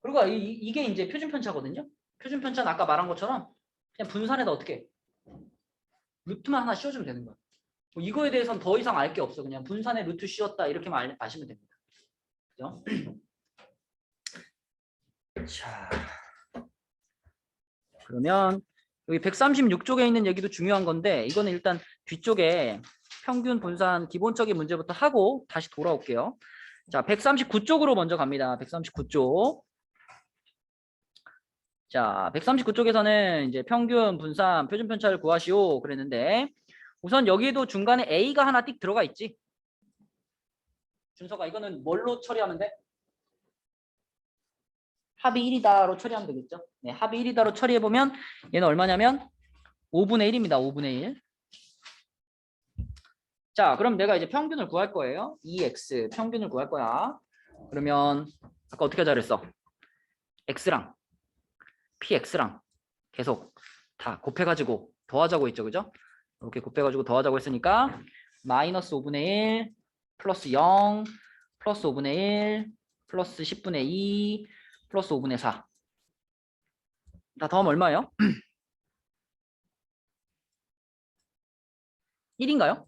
그리고 이게 이제 표준 편차거든요. 표준 편차는 아까 말한 것처럼 그냥 분산에다 어떻게 해? 루트만 하나 씌워주면 되는 거야. 뭐 이거에 대해서는 더 이상 알 게 없어. 그냥 분산에 루트 씌웠다 이렇게만 아시면 됩니다. 그죠? 자, 그러면 여기 136쪽에 있는 얘기도 중요한 건데 이거는 일단 뒤쪽에 평균 분산 기본적인 문제부터 하고 다시 돌아올게요. 자, 139쪽으로 먼저 갑니다. 139쪽. 자, 139쪽에서는 이제 평균 분산 표준 편차를 구하시오 그랬는데 우선 여기에도 중간에 A가 하나 띡 들어가 있지. 준서가 이거는 뭘로 처리하면 돼? 합이 1이다로 처리하면 되겠죠. 네, 합이 1이다로 처리해보면 얘는 얼마냐면 5분의 1입니다. 5분의 1. 자, 그럼 내가 이제 평균을 구할 거예요. 2x 평균을 구할 거야. 그러면 아까 어떻게 하자 그랬어? x랑 px랑 계속 다 곱해가지고 더하자고 했죠. 그죠? 이렇게 곱해가지고 더하자고 했으니까 마이너스 5분의 1 플러스 0 플러스 5분의 1 플러스 10분의 2 플러스 5분의 4. 다 더하면 얼마예요? 1인가요?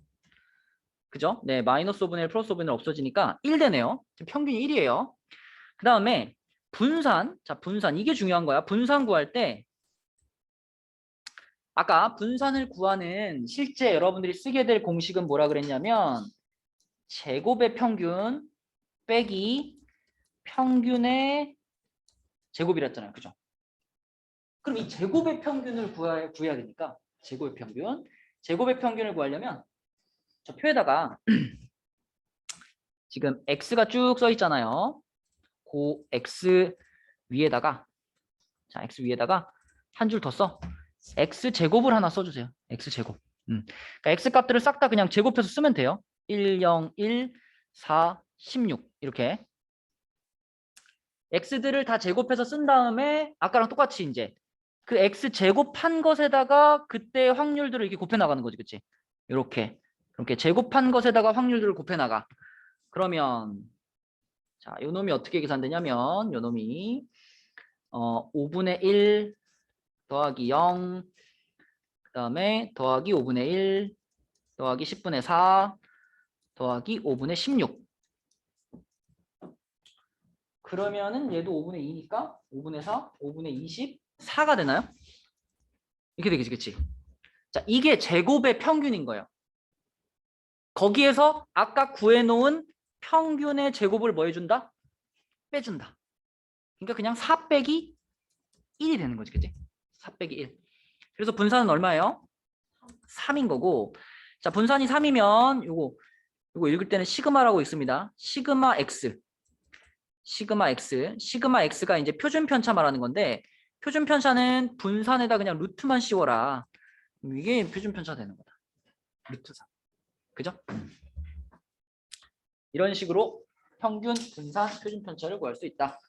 그죠? 네, 마이너스 5분의 1, 플러스 5분의 1 없어지니까 1 되네요. 지금 평균이 1이에요. 그 다음에 분산. 자, 분산. 이게 중요한 거야. 분산 구할 때 아까 분산을 구하는 실제 여러분들이 쓰게 될 공식은 뭐라 그랬냐면 제곱의 평균 빼기 평균의 제곱이라 했잖아요. 그죠? 그럼 이 제곱의 평균을 구해야 되니까 제곱의 평균. 제곱의 평균을 구하려면 저 표에다가 지금 x가 쭉 써 있잖아요. 그 x 위에다가 자 x 위에다가 한 줄 더 써. x 제곱을 하나 써주세요. x 제곱. 그러니까 x 값들을 싹 다 그냥 제곱해서 쓰면 돼요. 1, 0, 1, 4, 16 이렇게 x들을 다 제곱해서 쓴 다음에 아까랑 똑같이 이제 그 x 제곱한 것에다가 그때 확률들을 이렇게 곱해 나가는 거지, 그치? 이렇게 제곱한 것에다가 확률들을 곱해 나가. 그러면 자, 요 놈이 어떻게 계산되냐면 요 놈이 5분의 1 더하기 0 그다음에 더하기 5분의 1 더하기 10분의 4 더하기 5분의 16. 그러면은 얘도 5분의 2니까 5분의 4, 5분의 24가 되나요? 이렇게 되겠지, 그치? 자, 이게 제곱의 평균인 거예요. 거기에서 아까 구해놓은 평균의 제곱을 뭐 해준다? 빼준다. 그러니까 그냥 4 빼기 1이 되는 거지, 그치? 4 빼기 1. 그래서 분산은 얼마예요? 3인 거고. 자, 분산이 3이면 요거 읽을 때는 시그마라고 있습니다. 시그마 x. 시그마 x. 시그마 x가 이제 표준 편차 말하는 건데 표준 편차는 분산에다 그냥 루트만 씌워라. 이게 표준 편차 되는 거다. 루트 3. 그죠? 이런 식으로 평균, 분산, 표준 편차를 구할 수 있다.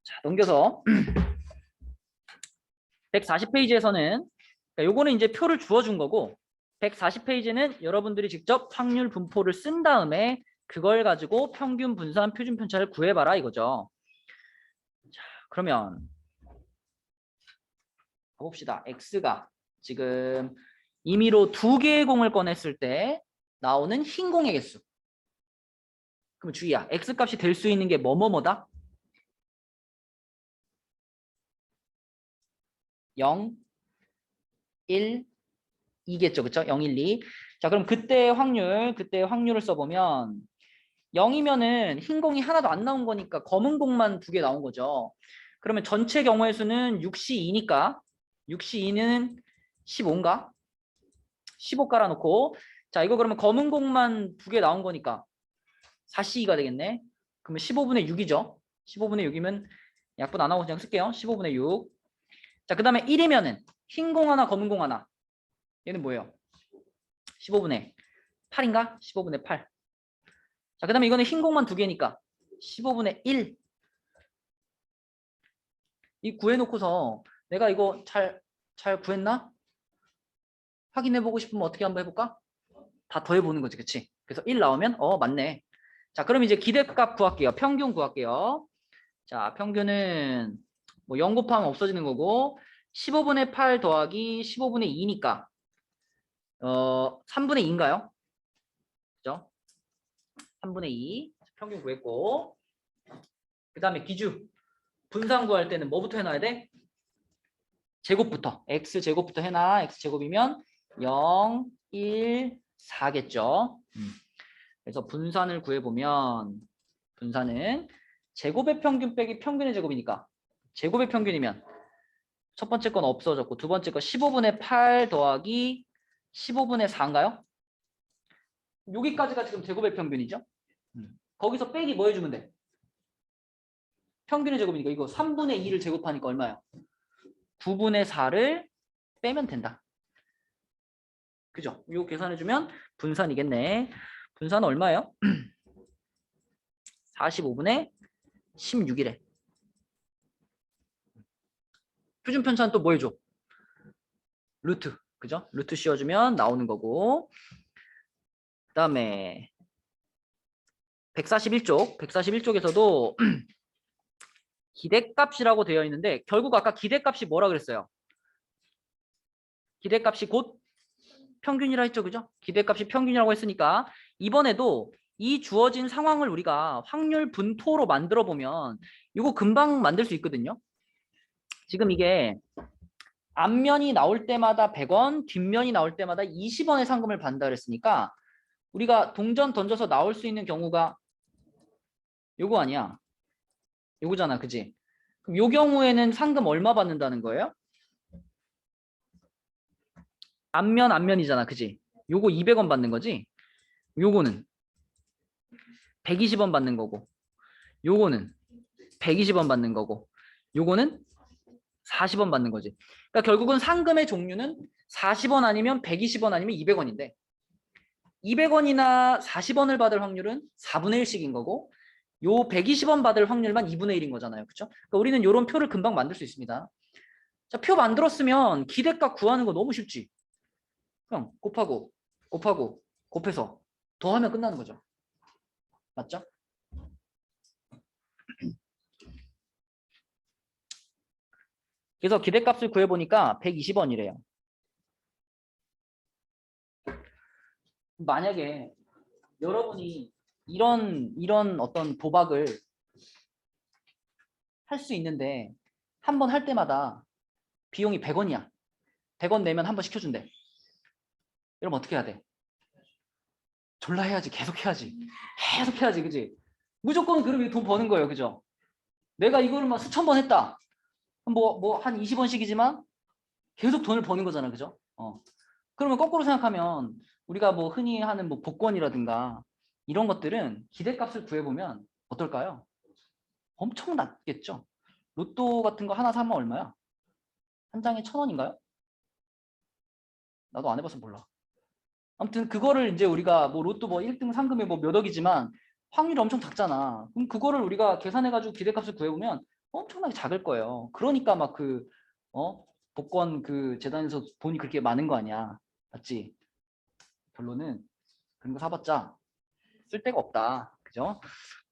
자, 넘겨서 140페이지에서는 요거는 이제 표를 주어준 거고 140페이지는 여러분들이 직접 확률 분포를 쓴 다음에 그걸 가지고 평균, 분산, 표준 편차를 구해봐라 이거죠. 자, 그러면 가봅시다. x가 지금 임의로 2개의 공을 꺼냈을 때 나오는 흰 공의 개수. 그럼 주의야. x 값이 될 수 있는 게 뭐뭐뭐다? 0, 1, 2겠죠. 그쵸? 0, 1, 2. 자, 그럼 그때 확률을 써보면 0이면은 흰 공이 하나도 안 나온 거니까 검은 공만 2개 나온 거죠. 그러면 전체 경우의 수는 6C2니까 6C2는 15인가? 15 깔아놓고 자, 이거 그러면 검은 공만 2개 나온 거니까 4C2가 되겠네. 그러면 15분의 6이죠. 15분의 6이면 약분 안 하고 그냥 쓸게요. 15분의 6. 자, 그 다음에 1이면은 흰 공 하나, 검은 공 하나. 얘는 뭐예요? 15분의 8인가? 15분의 8. 자, 그 다음에 이거는 흰 공만 2개니까 15분의 1. 이 구해놓고서 내가 이거 잘 구했나? 확인해보고 싶으면 어떻게 한번 해볼까? 다 더해보는 거지, 그치? 그래서 1 나오면 맞네. 자, 그럼 이제 기대값 구할게요. 평균 구할게요. 자, 평균은 뭐 0 곱하면 없어지는 거고 15분의 8 더하기 15분의 2니까 3분의 2인가요? 그죠? 3분의 2 평균 구했고 그 다음에 기주 분산 구할 때는 뭐부터 해놔야 돼? 제곱부터 x제곱부터 해놔. x제곱이면 0, 1, 4겠죠. 그래서 분산을 구해보면 분산은 제곱의 평균 빼기 평균의 제곱이니까 제곱의 평균이면 첫 번째 건 없어졌고 두 번째 거 15분의 8 더하기 15분의 4인가요? 여기까지가 지금 제곱의 평균이죠. 거기서 빼기 뭐 해주면 돼? 평균의 제곱이니까 이거 3분의 2를 제곱하니까 얼마예요? 9분의 4를 빼면 된다. 그죠? 이거 계산해주면 분산이겠네. 분산은 얼마예요? 45분의 16이래. 표준 편차는 또 뭐 해줘? 루트. 그죠? 루트 씌워주면 나오는 거고. 그 다음에 141쪽에서도 기대값이라고 되어 있는데 결국 아까 기대값이 뭐라 그랬어요? 기대값이 곧 평균이라 했죠, 그죠? 기대값이 평균이라고 했으니까 이번에도 이 주어진 상황을 우리가 확률 분포로 만들어 보면 이거 금방 만들 수 있거든요. 지금 이게 앞면이 나올 때마다 100원, 뒷면이 나올 때마다 20원의 상금을 받는다 그랬으니까 우리가 동전 던져서 나올 수 있는 경우가 요거 아니야? 요거잖아, 그지? 그럼 요 경우에는 상금 얼마 받는다는 거예요? 앞면이잖아, 그지? 요거 200원 받는 거지? 요거는 120원 받는 거고, 요거는 120원 받는 거고, 요거는 40원 받는 거지. 그러니까 결국은 상금의 종류는 40원 아니면 120원 아니면 200원인데 200원이나 40원을 받을 확률은 4분의 1씩인 거고 요 120원 받을 확률만 2분의 1인 거잖아요. 그렇죠? 그러니까 우리는 이런 표를 금방 만들 수 있습니다. 자, 표 만들었으면 기대값 구하는 거 너무 쉽지. 그냥 곱하고 곱해서 더하면 끝나는 거죠. 맞죠? 그래서 기대값을 구해보니까 120원이래요. 만약에 여러분이 이런 어떤 도박을 할 수 있는데 한 번 할 때마다 비용이 100원이야. 100원 내면 한 번 시켜준대. 이러면 어떻게 해야 돼? 졸라 해야지. 계속 해야지. 계속 해야지. 그지? 무조건 그러면 돈 버는 거예요. 그죠? 내가 이거를 막 수천 번 했다. 뭐 한 20원씩이지만 계속 돈을 버는 거잖아. 그죠? 그러면 거꾸로 생각하면 우리가 뭐 흔히 하는 뭐 복권이라든가 이런 것들은 기대값을 구해보면 어떨까요? 엄청 낮겠죠? 로또 같은 거 하나 사면 얼마야? 한 장에 1,000원인가요? 나도 안 해봐서 몰라. 아무튼 그거를 이제 우리가 뭐 로또 뭐 1등 상금이 뭐 몇 억이지만 확률이 엄청 작잖아. 그럼 그거를 우리가 계산해가지고 기대값을 구해보면 엄청나게 작을 거예요. 그러니까 막 복권 그 재단에서 돈이 그렇게 많은 거 아니야. 맞지? 결론은 그런 거 사봤자 쓸데가 없다. 그죠?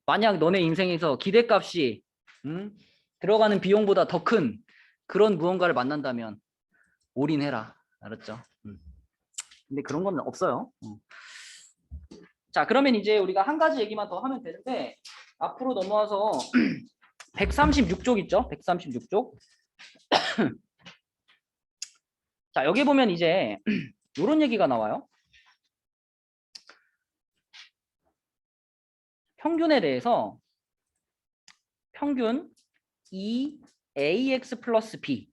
만약 너네 인생에서 기대값이 들어가는 비용보다 더 큰 그런 무언가를 만난다면 올인해라. 알았죠? 근데 그런 건 없어요. 자, 그러면 이제 우리가 한 가지 얘기만 더 하면 되는데 앞으로 넘어와서 136쪽 있죠? 136쪽. 자, 여기 보면 이제 이런 얘기가 나와요. 평균에 대해서 평균 EAX 플러스 B.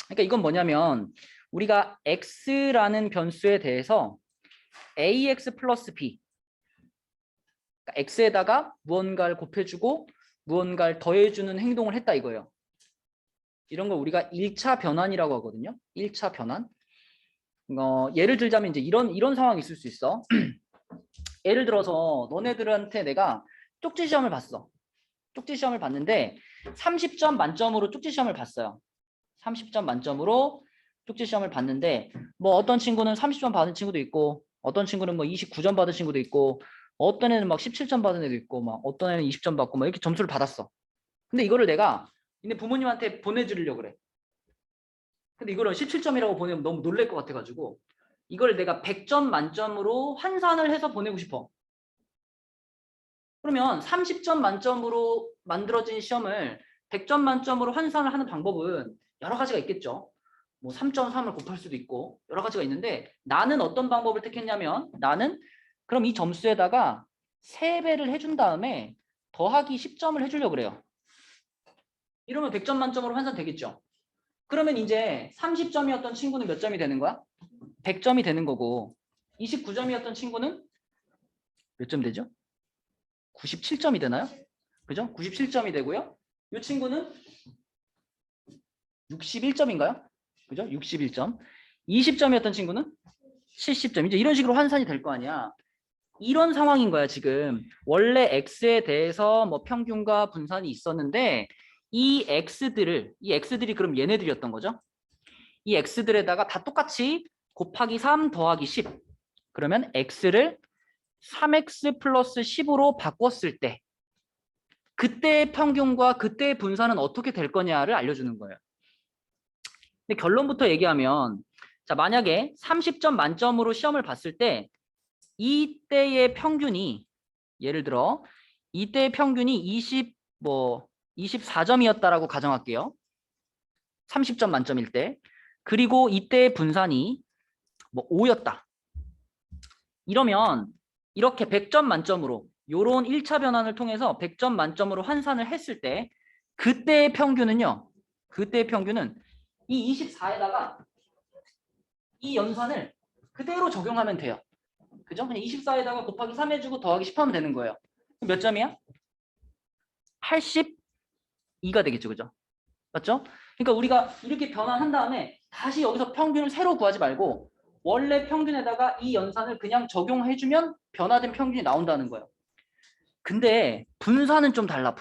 그러니까 이건 뭐냐면 우리가 X라는 변수에 대해서 AX 플러스 B. 그러니까 X에다가 무언가를 곱해주고 무언가를 더해주는 행동을 했다 이거예요. 이런 걸 우리가 1차 변환이라고 하거든요. 1차 변환. 예를 들자면 이제 이런 상황이 있을 수 있어. 예를 들어서 너네들한테 내가 쪽지 시험을 봤어. 쪽지 시험을 봤는데 30점 만점으로 쪽지 시험을 봤어요. 30점 만점으로 쪽지 시험을 봤는데 뭐 어떤 친구는 30점 받은 친구도 있고 어떤 친구는 뭐 29점 받은 친구도 있고 어떤 애는 막 17점 받은 애도 있고 막 어떤 애는 20점 받고 막 이렇게 점수를 받았어. 근데 이거를 내가 근데 부모님한테 보내주려고 그래. 근데 이거를 17점이라고 보내면 너무 놀랄 것 같아가지고 이걸 내가 100점 만점으로 환산을 해서 보내고 싶어. 그러면 30점 만점으로 만들어진 시험을 100점 만점으로 환산을 하는 방법은 여러 가지가 있겠죠. 뭐 3.3을 곱할 수도 있고 여러 가지가 있는데 나는 어떤 방법을 택했냐면 나는 그럼 이 점수에다가 3배를 해준 다음에 더하기 10점을 해주려고 그래요. 이러면 100점 만점으로 환산되겠죠. 그러면 이제 30점이었던 친구는 몇 점이 되는 거야? 100점이 되는 거고 29점이었던 친구는 몇 점 되죠? 97점이 되나요? 그죠? 97점이 되고요. 이 친구는 61점인가요? 그죠? 61점. 20점이었던 친구는 70점. 이제 이런 식으로 환산이 될 거 아니야. 이런 상황인 거야, 지금. 원래 X에 대해서 뭐 평균과 분산이 있었는데 이 X들이 그럼 얘네들이었던 거죠. 이 X들에다가 다 똑같이 곱하기 3 더하기 10. 그러면 X를 3X 플러스 10으로 바꿨을 때 그때의 평균과 그때의 분산은 어떻게 될 거냐를 알려주는 거예요. 근데 결론부터 얘기하면 자, 만약에 30점 만점으로 시험을 봤을 때 이때의 평균이 예를 들어 이때의 평균이 24점이었다라고 가정할게요. 30점 만점일 때. 그리고 이때의 분산이 5였다. 이러면 이렇게 100점 만점으로 요런 1차 변환을 통해서 100점 만점으로 환산을 했을 때 그때의 평균은요. 그때의 평균은 이 24에다가 이 연산을 그대로 적용하면 돼요. 그죠? 그냥 24에다가 곱하기 3 해주고 더하기 10 하면 되는 거예요. 몇 점이야? 82가 되겠죠. 그죠? 맞죠? 그러니까 우리가 이렇게 변환한 다음에 다시 여기서 평균을 새로 구하지 말고 원래 평균에다가 이 연산을 그냥 적용해주면 변화된 평균이 나온다는 거예요. 근데 분산은 좀 달라.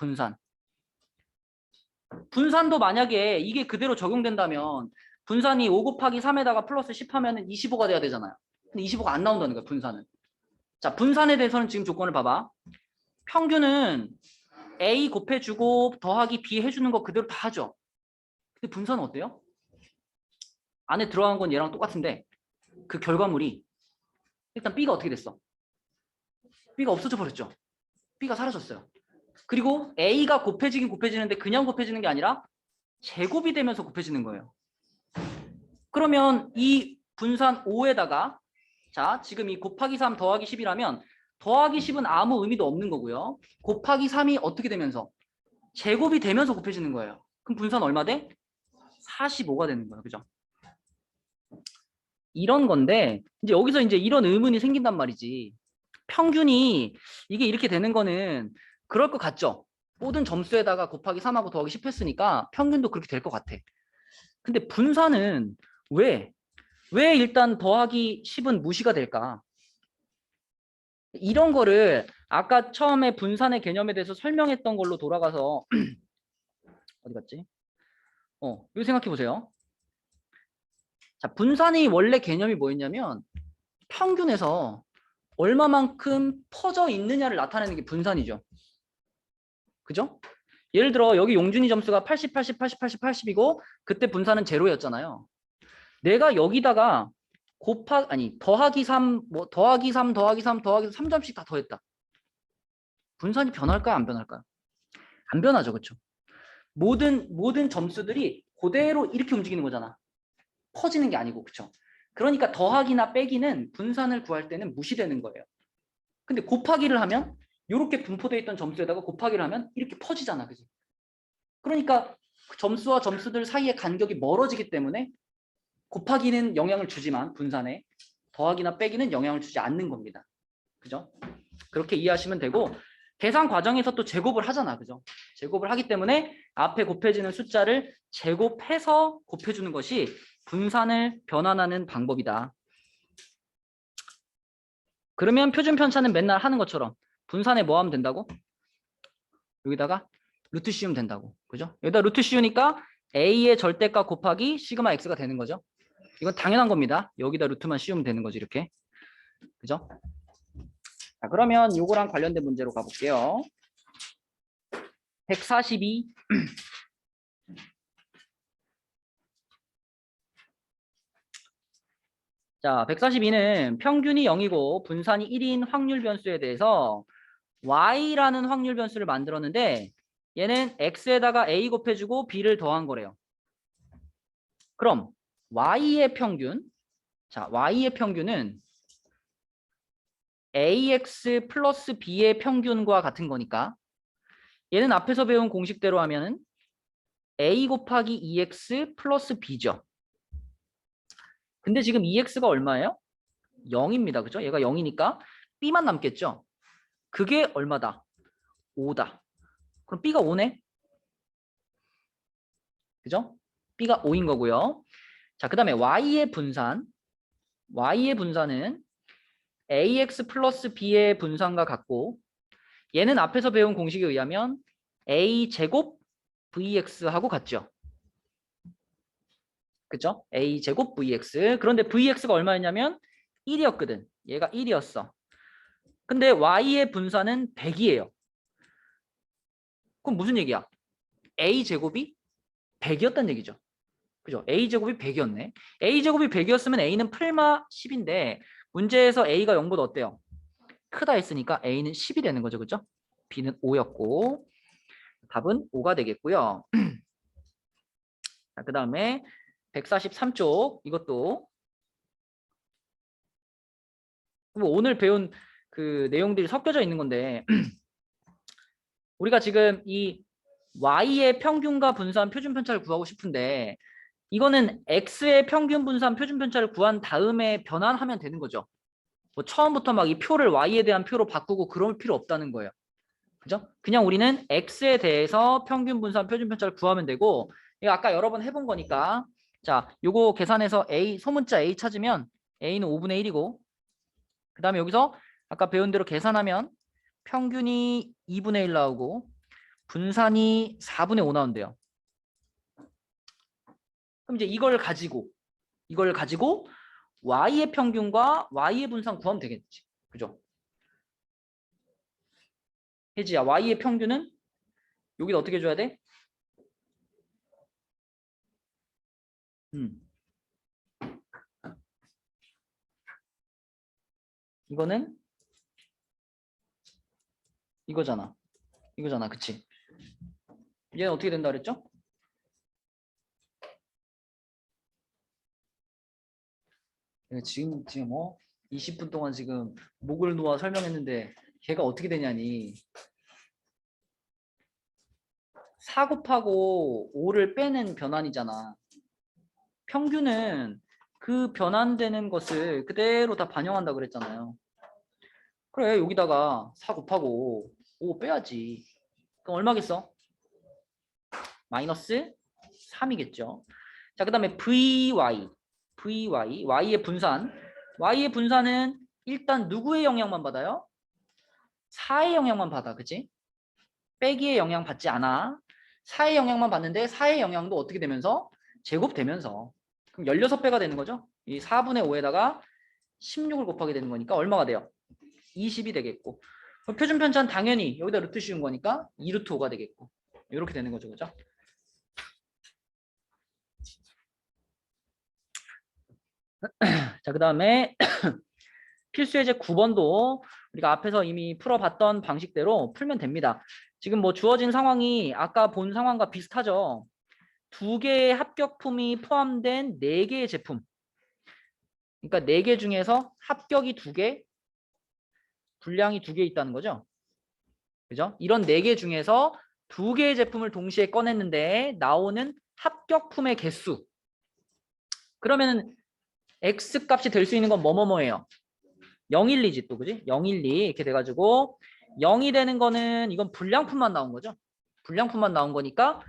분산도 만약에 이게 그대로 적용된다면 분산이 5 곱하기 3에다가 플러스 10 하면 25가 돼야 되잖아요. 근데 25가 안 나온다는 거예요. 분산은. 자, 분산에 대해서는 지금 조건을 봐봐. 평균은 A 곱해주고 더하기 B 해주는 거 그대로 다 하죠. 근데 분산은 어때요? 안에 들어간 건 얘랑 똑같은데 그 결과물이 일단 B가 어떻게 됐어? B가 없어져 버렸죠. B가 사라졌어요. 그리고 A가 곱해지긴 곱해지는데 그냥 곱해지는 게 아니라 제곱이 되면서 곱해지는 거예요. 그러면 이 분산 5에다가 자, 지금 이 곱하기 3 더하기 10이라면 더하기 10은 아무 의미도 없는 거고요. 곱하기 3이 어떻게 되면서? 제곱이 되면서 곱해지는 거예요. 그럼 분산 얼마 돼? 45가 되는 거예요. 그죠? 이런 건데 이제 여기서 이제 이런 의문이 생긴단 말이지. 평균이 이게 이렇게 되는 거는 그럴 것 같죠? 모든 점수에다가 곱하기 3하고 더하기 10 했으니까 평균도 그렇게 될 것 같아. 근데 분산은 왜 일단 더하기 10은 무시가 될까? 이런 거를 아까 처음에 분산의 개념에 대해서 설명했던 걸로 돌아가서 어디 갔지? 이거 생각해 보세요. 자, 분산이 원래 개념이 뭐였냐면 평균에서 얼마만큼 퍼져 있느냐를 나타내는 게 분산이죠. 그죠? 예를 들어 여기 용준이 점수가 80, 80, 80, 80, 80이고 그때 분산은 제로였잖아요. 내가 여기다가 더하기 3, 더하기 3, 더하기 3, 더하기 3점씩 다 더했다. 분산이 변할까요? 안 변할까요? 안 변하죠. 그렇죠? 모든 점수들이 그대로 이렇게 움직이는 거잖아. 퍼지는 게 아니고. 그렇죠? 그러니까 더하기나 빼기는 분산을 구할 때는 무시되는 거예요. 근데 곱하기를 하면 이렇게 분포되어 있던 점수에다가 곱하기를 하면 이렇게 퍼지잖아. 그지? 그러니까 점수와 점수들 사이의 간격이 멀어지기 때문에 곱하기는 영향을 주지만 분산에 더하기나 빼기는 영향을 주지 않는 겁니다. 그죠? 그렇게 이해하시면 되고 계산 과정에서 또 제곱을 하잖아. 그죠? 제곱을 하기 때문에 앞에 곱해지는 숫자를 제곱해서 곱해주는 것이 분산을 변환하는 방법이다. 그러면 표준 편차는 맨날 하는 것처럼 분산에 뭐 하면 된다고? 여기다가 루트 씌우면 된다고. 그죠? 여기다 루트 씌우니까 A의 절대값 곱하기 시그마 X가 되는 거죠. 이건 당연한 겁니다. 여기다 루트만 씌우면 되는 거죠. 이렇게. 그죠? 자, 그러면 요거랑 관련된 문제로 가볼게요. 142. 자, 142는 평균이 0이고 분산이 1인 확률 변수에 대해서 Y라는 확률 변수를 만들었는데 얘는 X에다가 A 곱해주고 B를 더한 거래요. 그럼 Y의 평균, 자, Y의 평균은 AX 플러스 B의 평균과 같은 거니까 얘는 앞에서 배운 공식대로 하면은 A 곱하기 2X 플러스 B죠. 근데 지금 2X가 얼마예요? 0입니다. 그죠? 얘가 0이니까 B만 남겠죠? 그게 얼마다? 5다. 그럼 B가 5네? 그죠? B가 5인 거고요. 자, 그 다음에 Y의 분산은 AX 플러스 B의 분산과 같고 얘는 앞에서 배운 공식에 의하면 A 제곱 VX하고 같죠. 그죠? A 제곱 VX. 그런데 VX가 얼마였냐면 1이었거든. 얘가 1이었어. 근데 Y의 분산은 100이에요. 그럼 무슨 얘기야? A 제곱이 100이었단 얘기죠. 그죠? a제곱이 100이었네. a제곱이 100이었으면 a는 풀마 10인데 문제에서 a가 0보다 어때요? 크다 했으니까 a는 10이 되는 거죠. 그죠? b는 5였고 답은 5가 되겠고요. 자, 그 다음에 143쪽 이것도 뭐 오늘 배운 그 내용들이 섞여져 있는 건데 우리가 지금 이 y의 평균과 분산 표준 편차를 구하고 싶은데 이거는 x의 평균 분산 표준 편차를 구한 다음에 변환하면 되는 거죠. 뭐 처음부터 막 이 표를 y에 대한 표로 바꾸고 그럴 필요 없다는 거예요. 그죠? 그냥 우리는 x에 대해서 평균 분산 표준 편차를 구하면 되고 이거 아까 여러 번 해본 거니까 자 요거 계산해서 a 소문자 a 찾으면 a는 5분의 1이고 그 다음에 여기서 아까 배운 대로 계산하면 평균이 2분의 1 나오고 분산이 4분의 5 나온대요. 그럼 이제 이걸 가지고 y의 평균과 y의 분산 구하면 되겠지. 그죠? 혜지야, y의 평균은 여기다 어떻게 줘야 돼? 이거는 이거잖아. 이거잖아. 그치? 얘는 어떻게 된다 그랬죠? 지금 뭐 20분 동안 지금 목을 놓아 설명했는데 걔가 어떻게 되냐니 4 곱하고 5를 빼는 변환이잖아. 평균은 그 변환되는 것을 그대로 다 반영한다 그랬잖아요. 그래 여기다가 4 곱하고 5 빼야지. 그럼 얼마겠어? 마이너스 3이겠죠. 자, 그 다음에 y의 분산. y의 분산은 일단 누구의 영향만 받아요? 4의 영향만 받아. 그치? 빼기의 영향 받지 않아. 4의 영향만 받는데 4의 영향도 어떻게 되면서? 제곱되면서. 그럼 16배가 되는 거죠. 이 4분의 5에다가 16을 곱하게 되는 거니까 얼마가 돼요? 20이 되겠고. 그럼 표준 편차는 당연히 여기다 루트 씌운 거니까 2루트 5가 되겠고. 이렇게 되는 거죠. 그죠? 자, 그 다음에 필수 예제 9번도 우리가 앞에서 이미 풀어봤던 방식대로 풀면 됩니다. 지금 뭐 주어진 상황이 아까 본 상황과 비슷하죠. 2개의 합격품이 포함된 4개의 제품. 그러니까 4개 중에서 합격이 2개, 불량이 2개 있다는 거죠. 그죠? 이런 4개 중에서 2개의 제품을 동시에 꺼냈는데 나오는 합격품의 개수. 그러면 X 값이 될 수 있는 건 뭐뭐뭐예요. 012지 또 그지? 012 이렇게 돼가지고 0이 되는 거는 이건 불량품만 나온 거죠. 불량품만 나온 거니까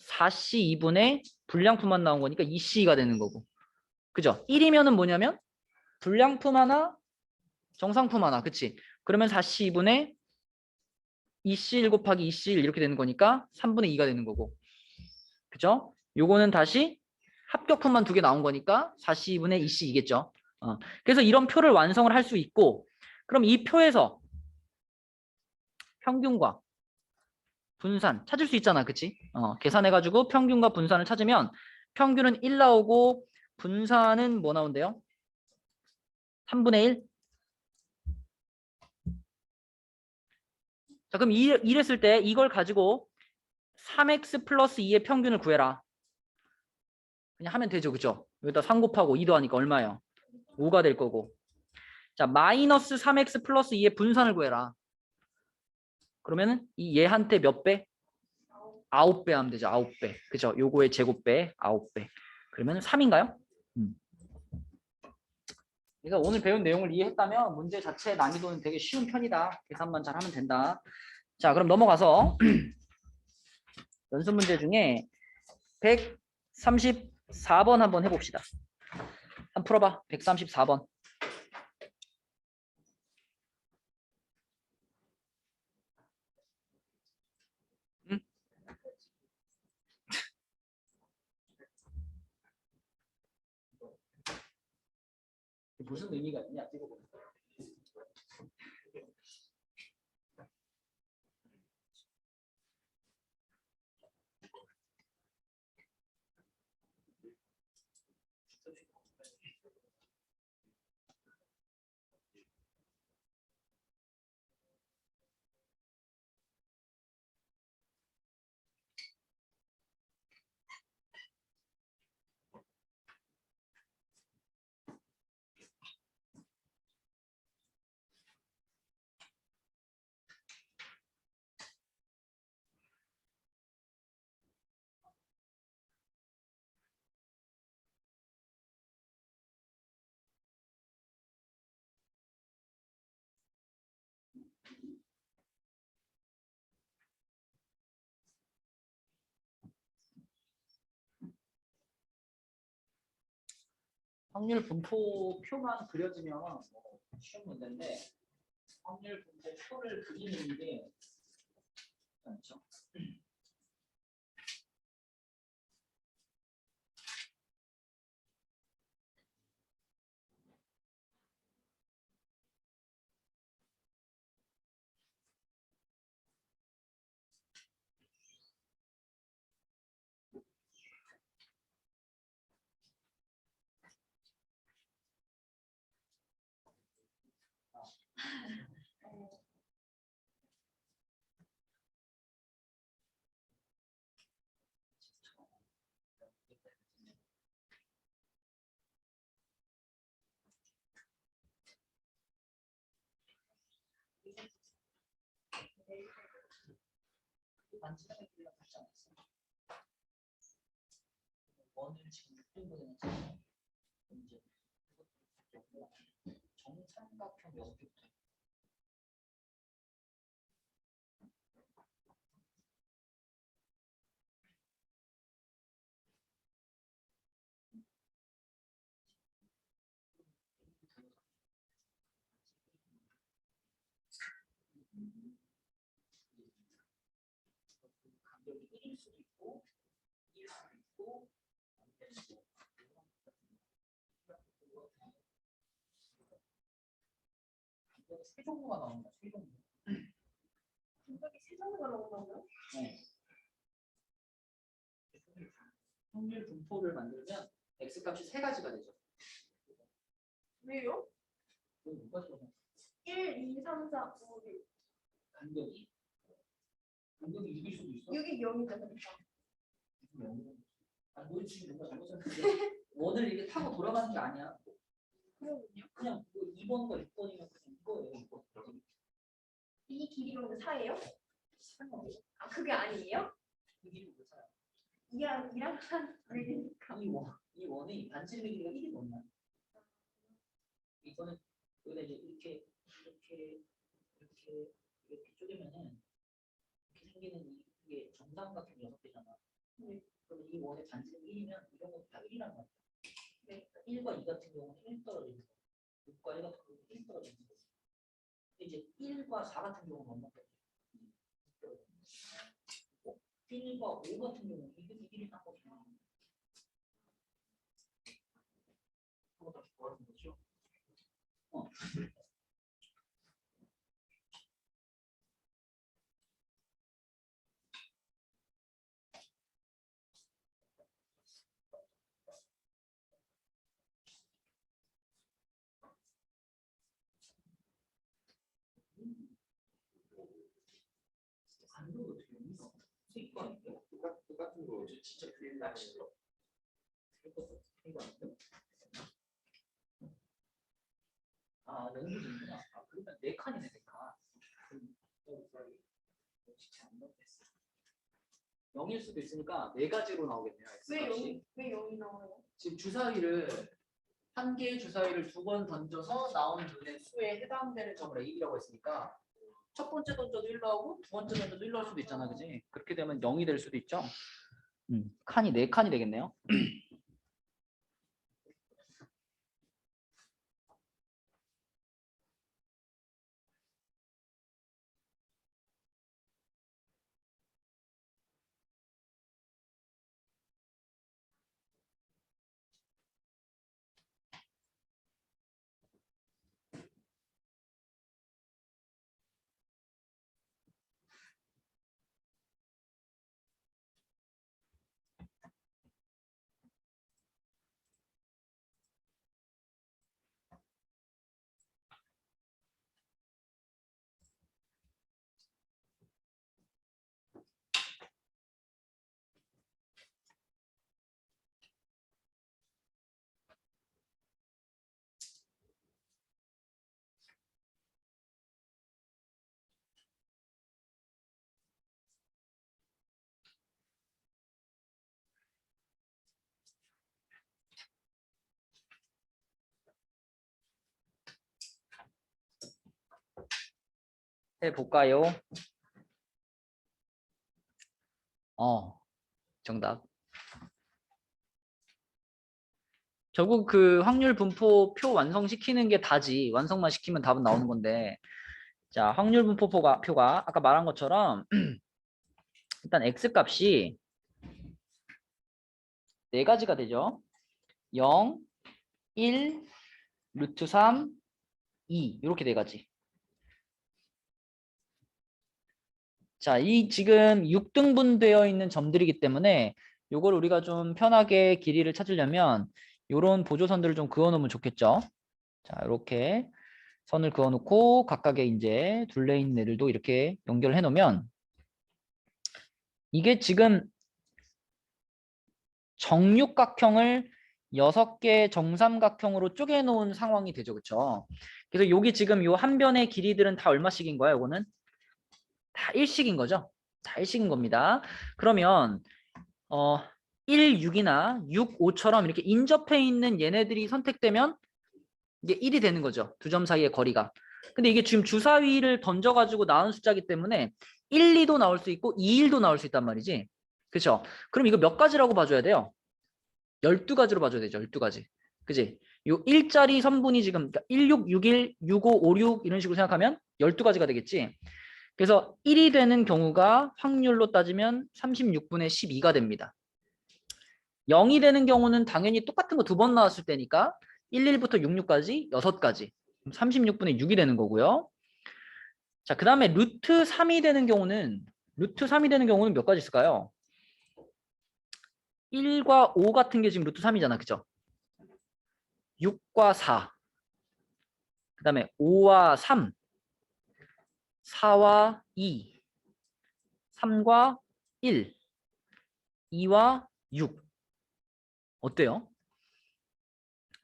4C 2분의 불량품만 나온 거니까 2C가 되는 거고. 그죠? 1이면은 뭐냐면 불량품 하나, 정상품 하나. 그치? 그러면 4C 2분의 2C1 곱하기 2C1 이렇게 되는 거니까 3분의 2가 되는 거고. 그죠? 요거는 다시 합격품만 2개 나온 거니까 4C 2분의 2C 이겠죠. 그래서 이런 표를 완성을 할 수 있고 그럼 이 표에서 평균과 분산 찾을 수 있잖아. 그치? 계산해가지고 평균과 분산을 찾으면 평균은 1 나오고 분산은 뭐 나온대요? 3분의 1? 자, 그럼 이랬을 때 이걸 가지고 3x 플러스 2의 평균을 구해라. 그냥 하면 되죠. 그죠? 여기다 3 곱하고 2 더하니까 얼마예요? 5가 될 거고. 자, 마이너스 3x 플러스 2의 분산을 구해라. 그러면은 이 얘한테 몇 배? 9배 하면 되죠. 9배. 그죠? 요거의 제곱배 9배. 그러면 3인가요? 그러니까 오늘 배운 내용을 이해했다면 문제 자체의 난이도는 되게 쉬운 편이다. 계산만 잘하면 된다. 자, 그럼 넘어가서 연습 문제 중에 134번 한번 해봅시다. 한번 풀어봐. 134번. 응? 무슨 의미가 있냐? 찍어보자. 확률 분포 표만 그려지면 뭐 쉬운 문제인데 확률 분포 표를 그리는 게 그렇죠. 반지름의 길이랑 같지 않았어. 원을 지금 6등분에 했잖아요. 이제 정삼각형 6개부터. 간격이 1일 수도 있고 2일 수도 있고 간격이 세 종류가 나옵니다. 세 종류. 간격이 세 종류가 나온다고요? 네. 확률 분포를 만들면 x 값이 세 가지가 되죠. 왜요? 그건 누가 써서 1, 2, 3, 4, 5, 6. 간격이 6일 수도 있어. 6이 0이잖아요. 아니 너 지금 뭔가 잘못했는데 원을 이렇게 타고 돌아가는 게 아니야. 그러군요. 그냥 2번과 6번이면 그냥 이거예요. 6번. 이 길이가 4예요? 아, 그게 아니에요? 이 길이 왜 4야? 2랑 3. 이 원의 반지름의 길이가 1이 뭐냐? 이거는 여기다 이제 이렇게 쪼개면은 이렇게 생기는 이게 정삼각형 6개잖아. 네. 그럼 이 원의 반지름 1이면 이런 것도 다 1이란 말이야. 네. 1과 2 같은 경우는 1 떨어지는 거. 6과 1 같은 경우는 1 떨어지는 거. 이제 1과 4 같은 경우는 얼마 떨어져? 1과 5 같은 경우는 이게 1이 딴 거잖아. 그거 다시 구하는 거죠? 간격이 어떻게 있어? 이거 아니에요? 똑같은 거. 진짜 그게 딱 싫어. 이거 아니에요? 아, 연구진구나. 아, 그러면 4칸이네, 4칸. 진짜 안 넣겠어. 0일 수도 있으니까 4가지로 나오겠네요. 왜 X값이. 0이 나와요? 지금 주사위를 한 개의 주사위를 2번 던져서 나오는 눈의 수에 해당되는 점을 A라고 했으니까 첫 번째 던져도 1 나오고 두 번째 던져도 1 나올 수도 있잖아, 그지? 그렇게 되면 0이 될 수도 있죠. 칸이 4칸이 되겠네요. 해볼까요? 정답. 결국 그 확률 분포 표 완성시키는 게 다지. 완성만 시키면 답은 나오는 건데. 자, 확률 분포 표가 아까 말한 것처럼 일단 x 값이 네 가지가 되죠. 0, 1, 루트 3, 2 이렇게 네 가지. 자, 이 지금 6등분 되어 있는 점들이기 때문에 요걸 우리가 좀 편하게 길이를 찾으려면 요런 보조선들을 좀 그어 놓으면 좋겠죠. 자, 이렇게 선을 그어 놓고 각각의 이제 둘레 있는 애들도 이렇게 연결해 놓으면 이게 지금 정육각형을 6개 정삼각형으로 쪼개 놓은 상황이 되죠. 그렇죠? 그래서 여기 지금 요 한 변의 길이들은 다 얼마씩인 거야? 요거는 다 1씩인 거죠. 다 1씩인 겁니다. 그러면 1, 6이나 6, 5처럼 이렇게 인접해 있는 얘네들이 선택되면 이게 1이 되는 거죠. 두 점 사이의 거리가. 근데 이게 지금 주사위를 던져가지고 나온 숫자이기 때문에 1, 2도 나올 수 있고 2, 1도 나올 수 있단 말이지. 그렇죠? 그럼 이거 몇 가지라고 봐줘야 돼요? 12가지로 봐줘야 되죠. 12가지. 그지? 요 1짜리 선분이 지금 16, 61, 65, 56 이런 식으로 생각하면 12가지가 되겠지. 그래서 1이 되는 경우가 확률로 따지면 36분의 12가 됩니다. 0이 되는 경우는 당연히 똑같은 거 두 번 나왔을 때니까 11부터 66까지 6가지. 36분의 6이 되는 거고요. 자, 그 다음에 루트 3이 되는 경우는 몇 가지 있을까요? 1과 5 같은 게 지금 루트 3이잖아. 그죠? 6과 4. 그 다음에 5와 3. 4와 2. 3과 1. 2와 6. 어때요?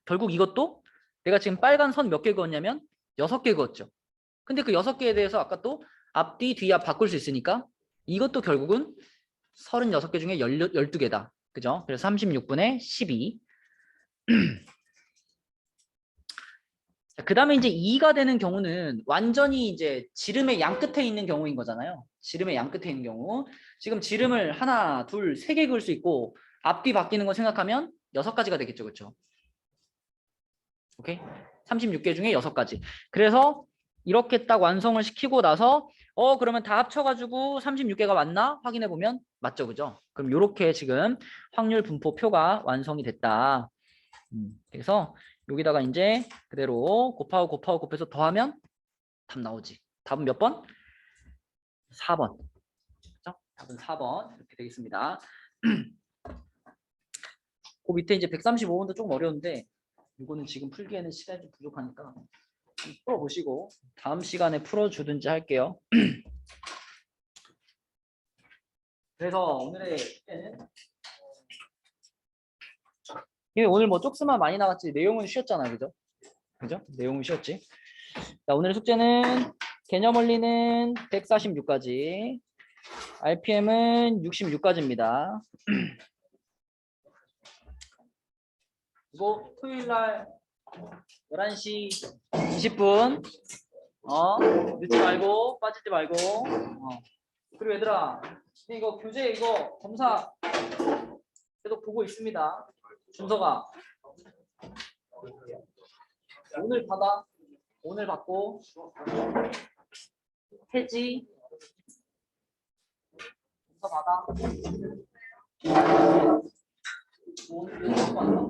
결국 이것도 내가 지금 빨간 선 몇 개 그었냐면 6개 그었죠. 근데 그 6개에 대해서 아까 또 앞뒤 뒤앞 바꿀 수 있으니까 이것도 결국은 36개 중에 12개다. 그죠? 그래서 36분의 12. 그 다음에 이제 2가 되는 경우는 완전히 이제 지름의 양 끝에 있는 경우인 거잖아요. 지름의 양 끝에 있는 경우. 지금 지름을 하나, 둘, 세 개 그을 수 있고 앞뒤 바뀌는 거 생각하면 6가지가 되겠죠. 그렇죠? 오케이? 36개 중에 6가지. 그래서 이렇게 딱 완성을 시키고 나서 그러면 다 합쳐가지고 36개가 맞나? 확인해 보면 맞죠. 그죠? 그럼 이렇게 지금 확률 분포 표가 완성이 됐다. 그래서 여기다가 이제 그대로 곱하고 곱하고 곱해서 더하면 답 나오지. 답은 몇 번? 4번. 그죠? 답은 4번 이렇게 되겠습니다. 그 밑에 이제 135번도 조금 어려운데 이거는 지금 풀기에는 시간이 좀 부족하니까 좀 풀어보시고 다음 시간에 풀어주든지 할게요. 그래서 오늘의 숙제는 오늘 뭐 쪽수만 많이 나왔지 내용은 쉬었잖아. 그죠? 그죠? 내용은 쉬었지. 자, 오늘의 숙제는 개념 원리는 146까지, RPM은 66까지입니다. 이거 토요일날 11시 20분 늦지 말고 빠지지 말고 그리고 얘들아 이거 교재 이거 검사 계속 보고 있습니다. 준서가 오늘 받아. 오늘 받고 해지 검사 받아. 오늘 받고 왔나?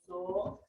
그래서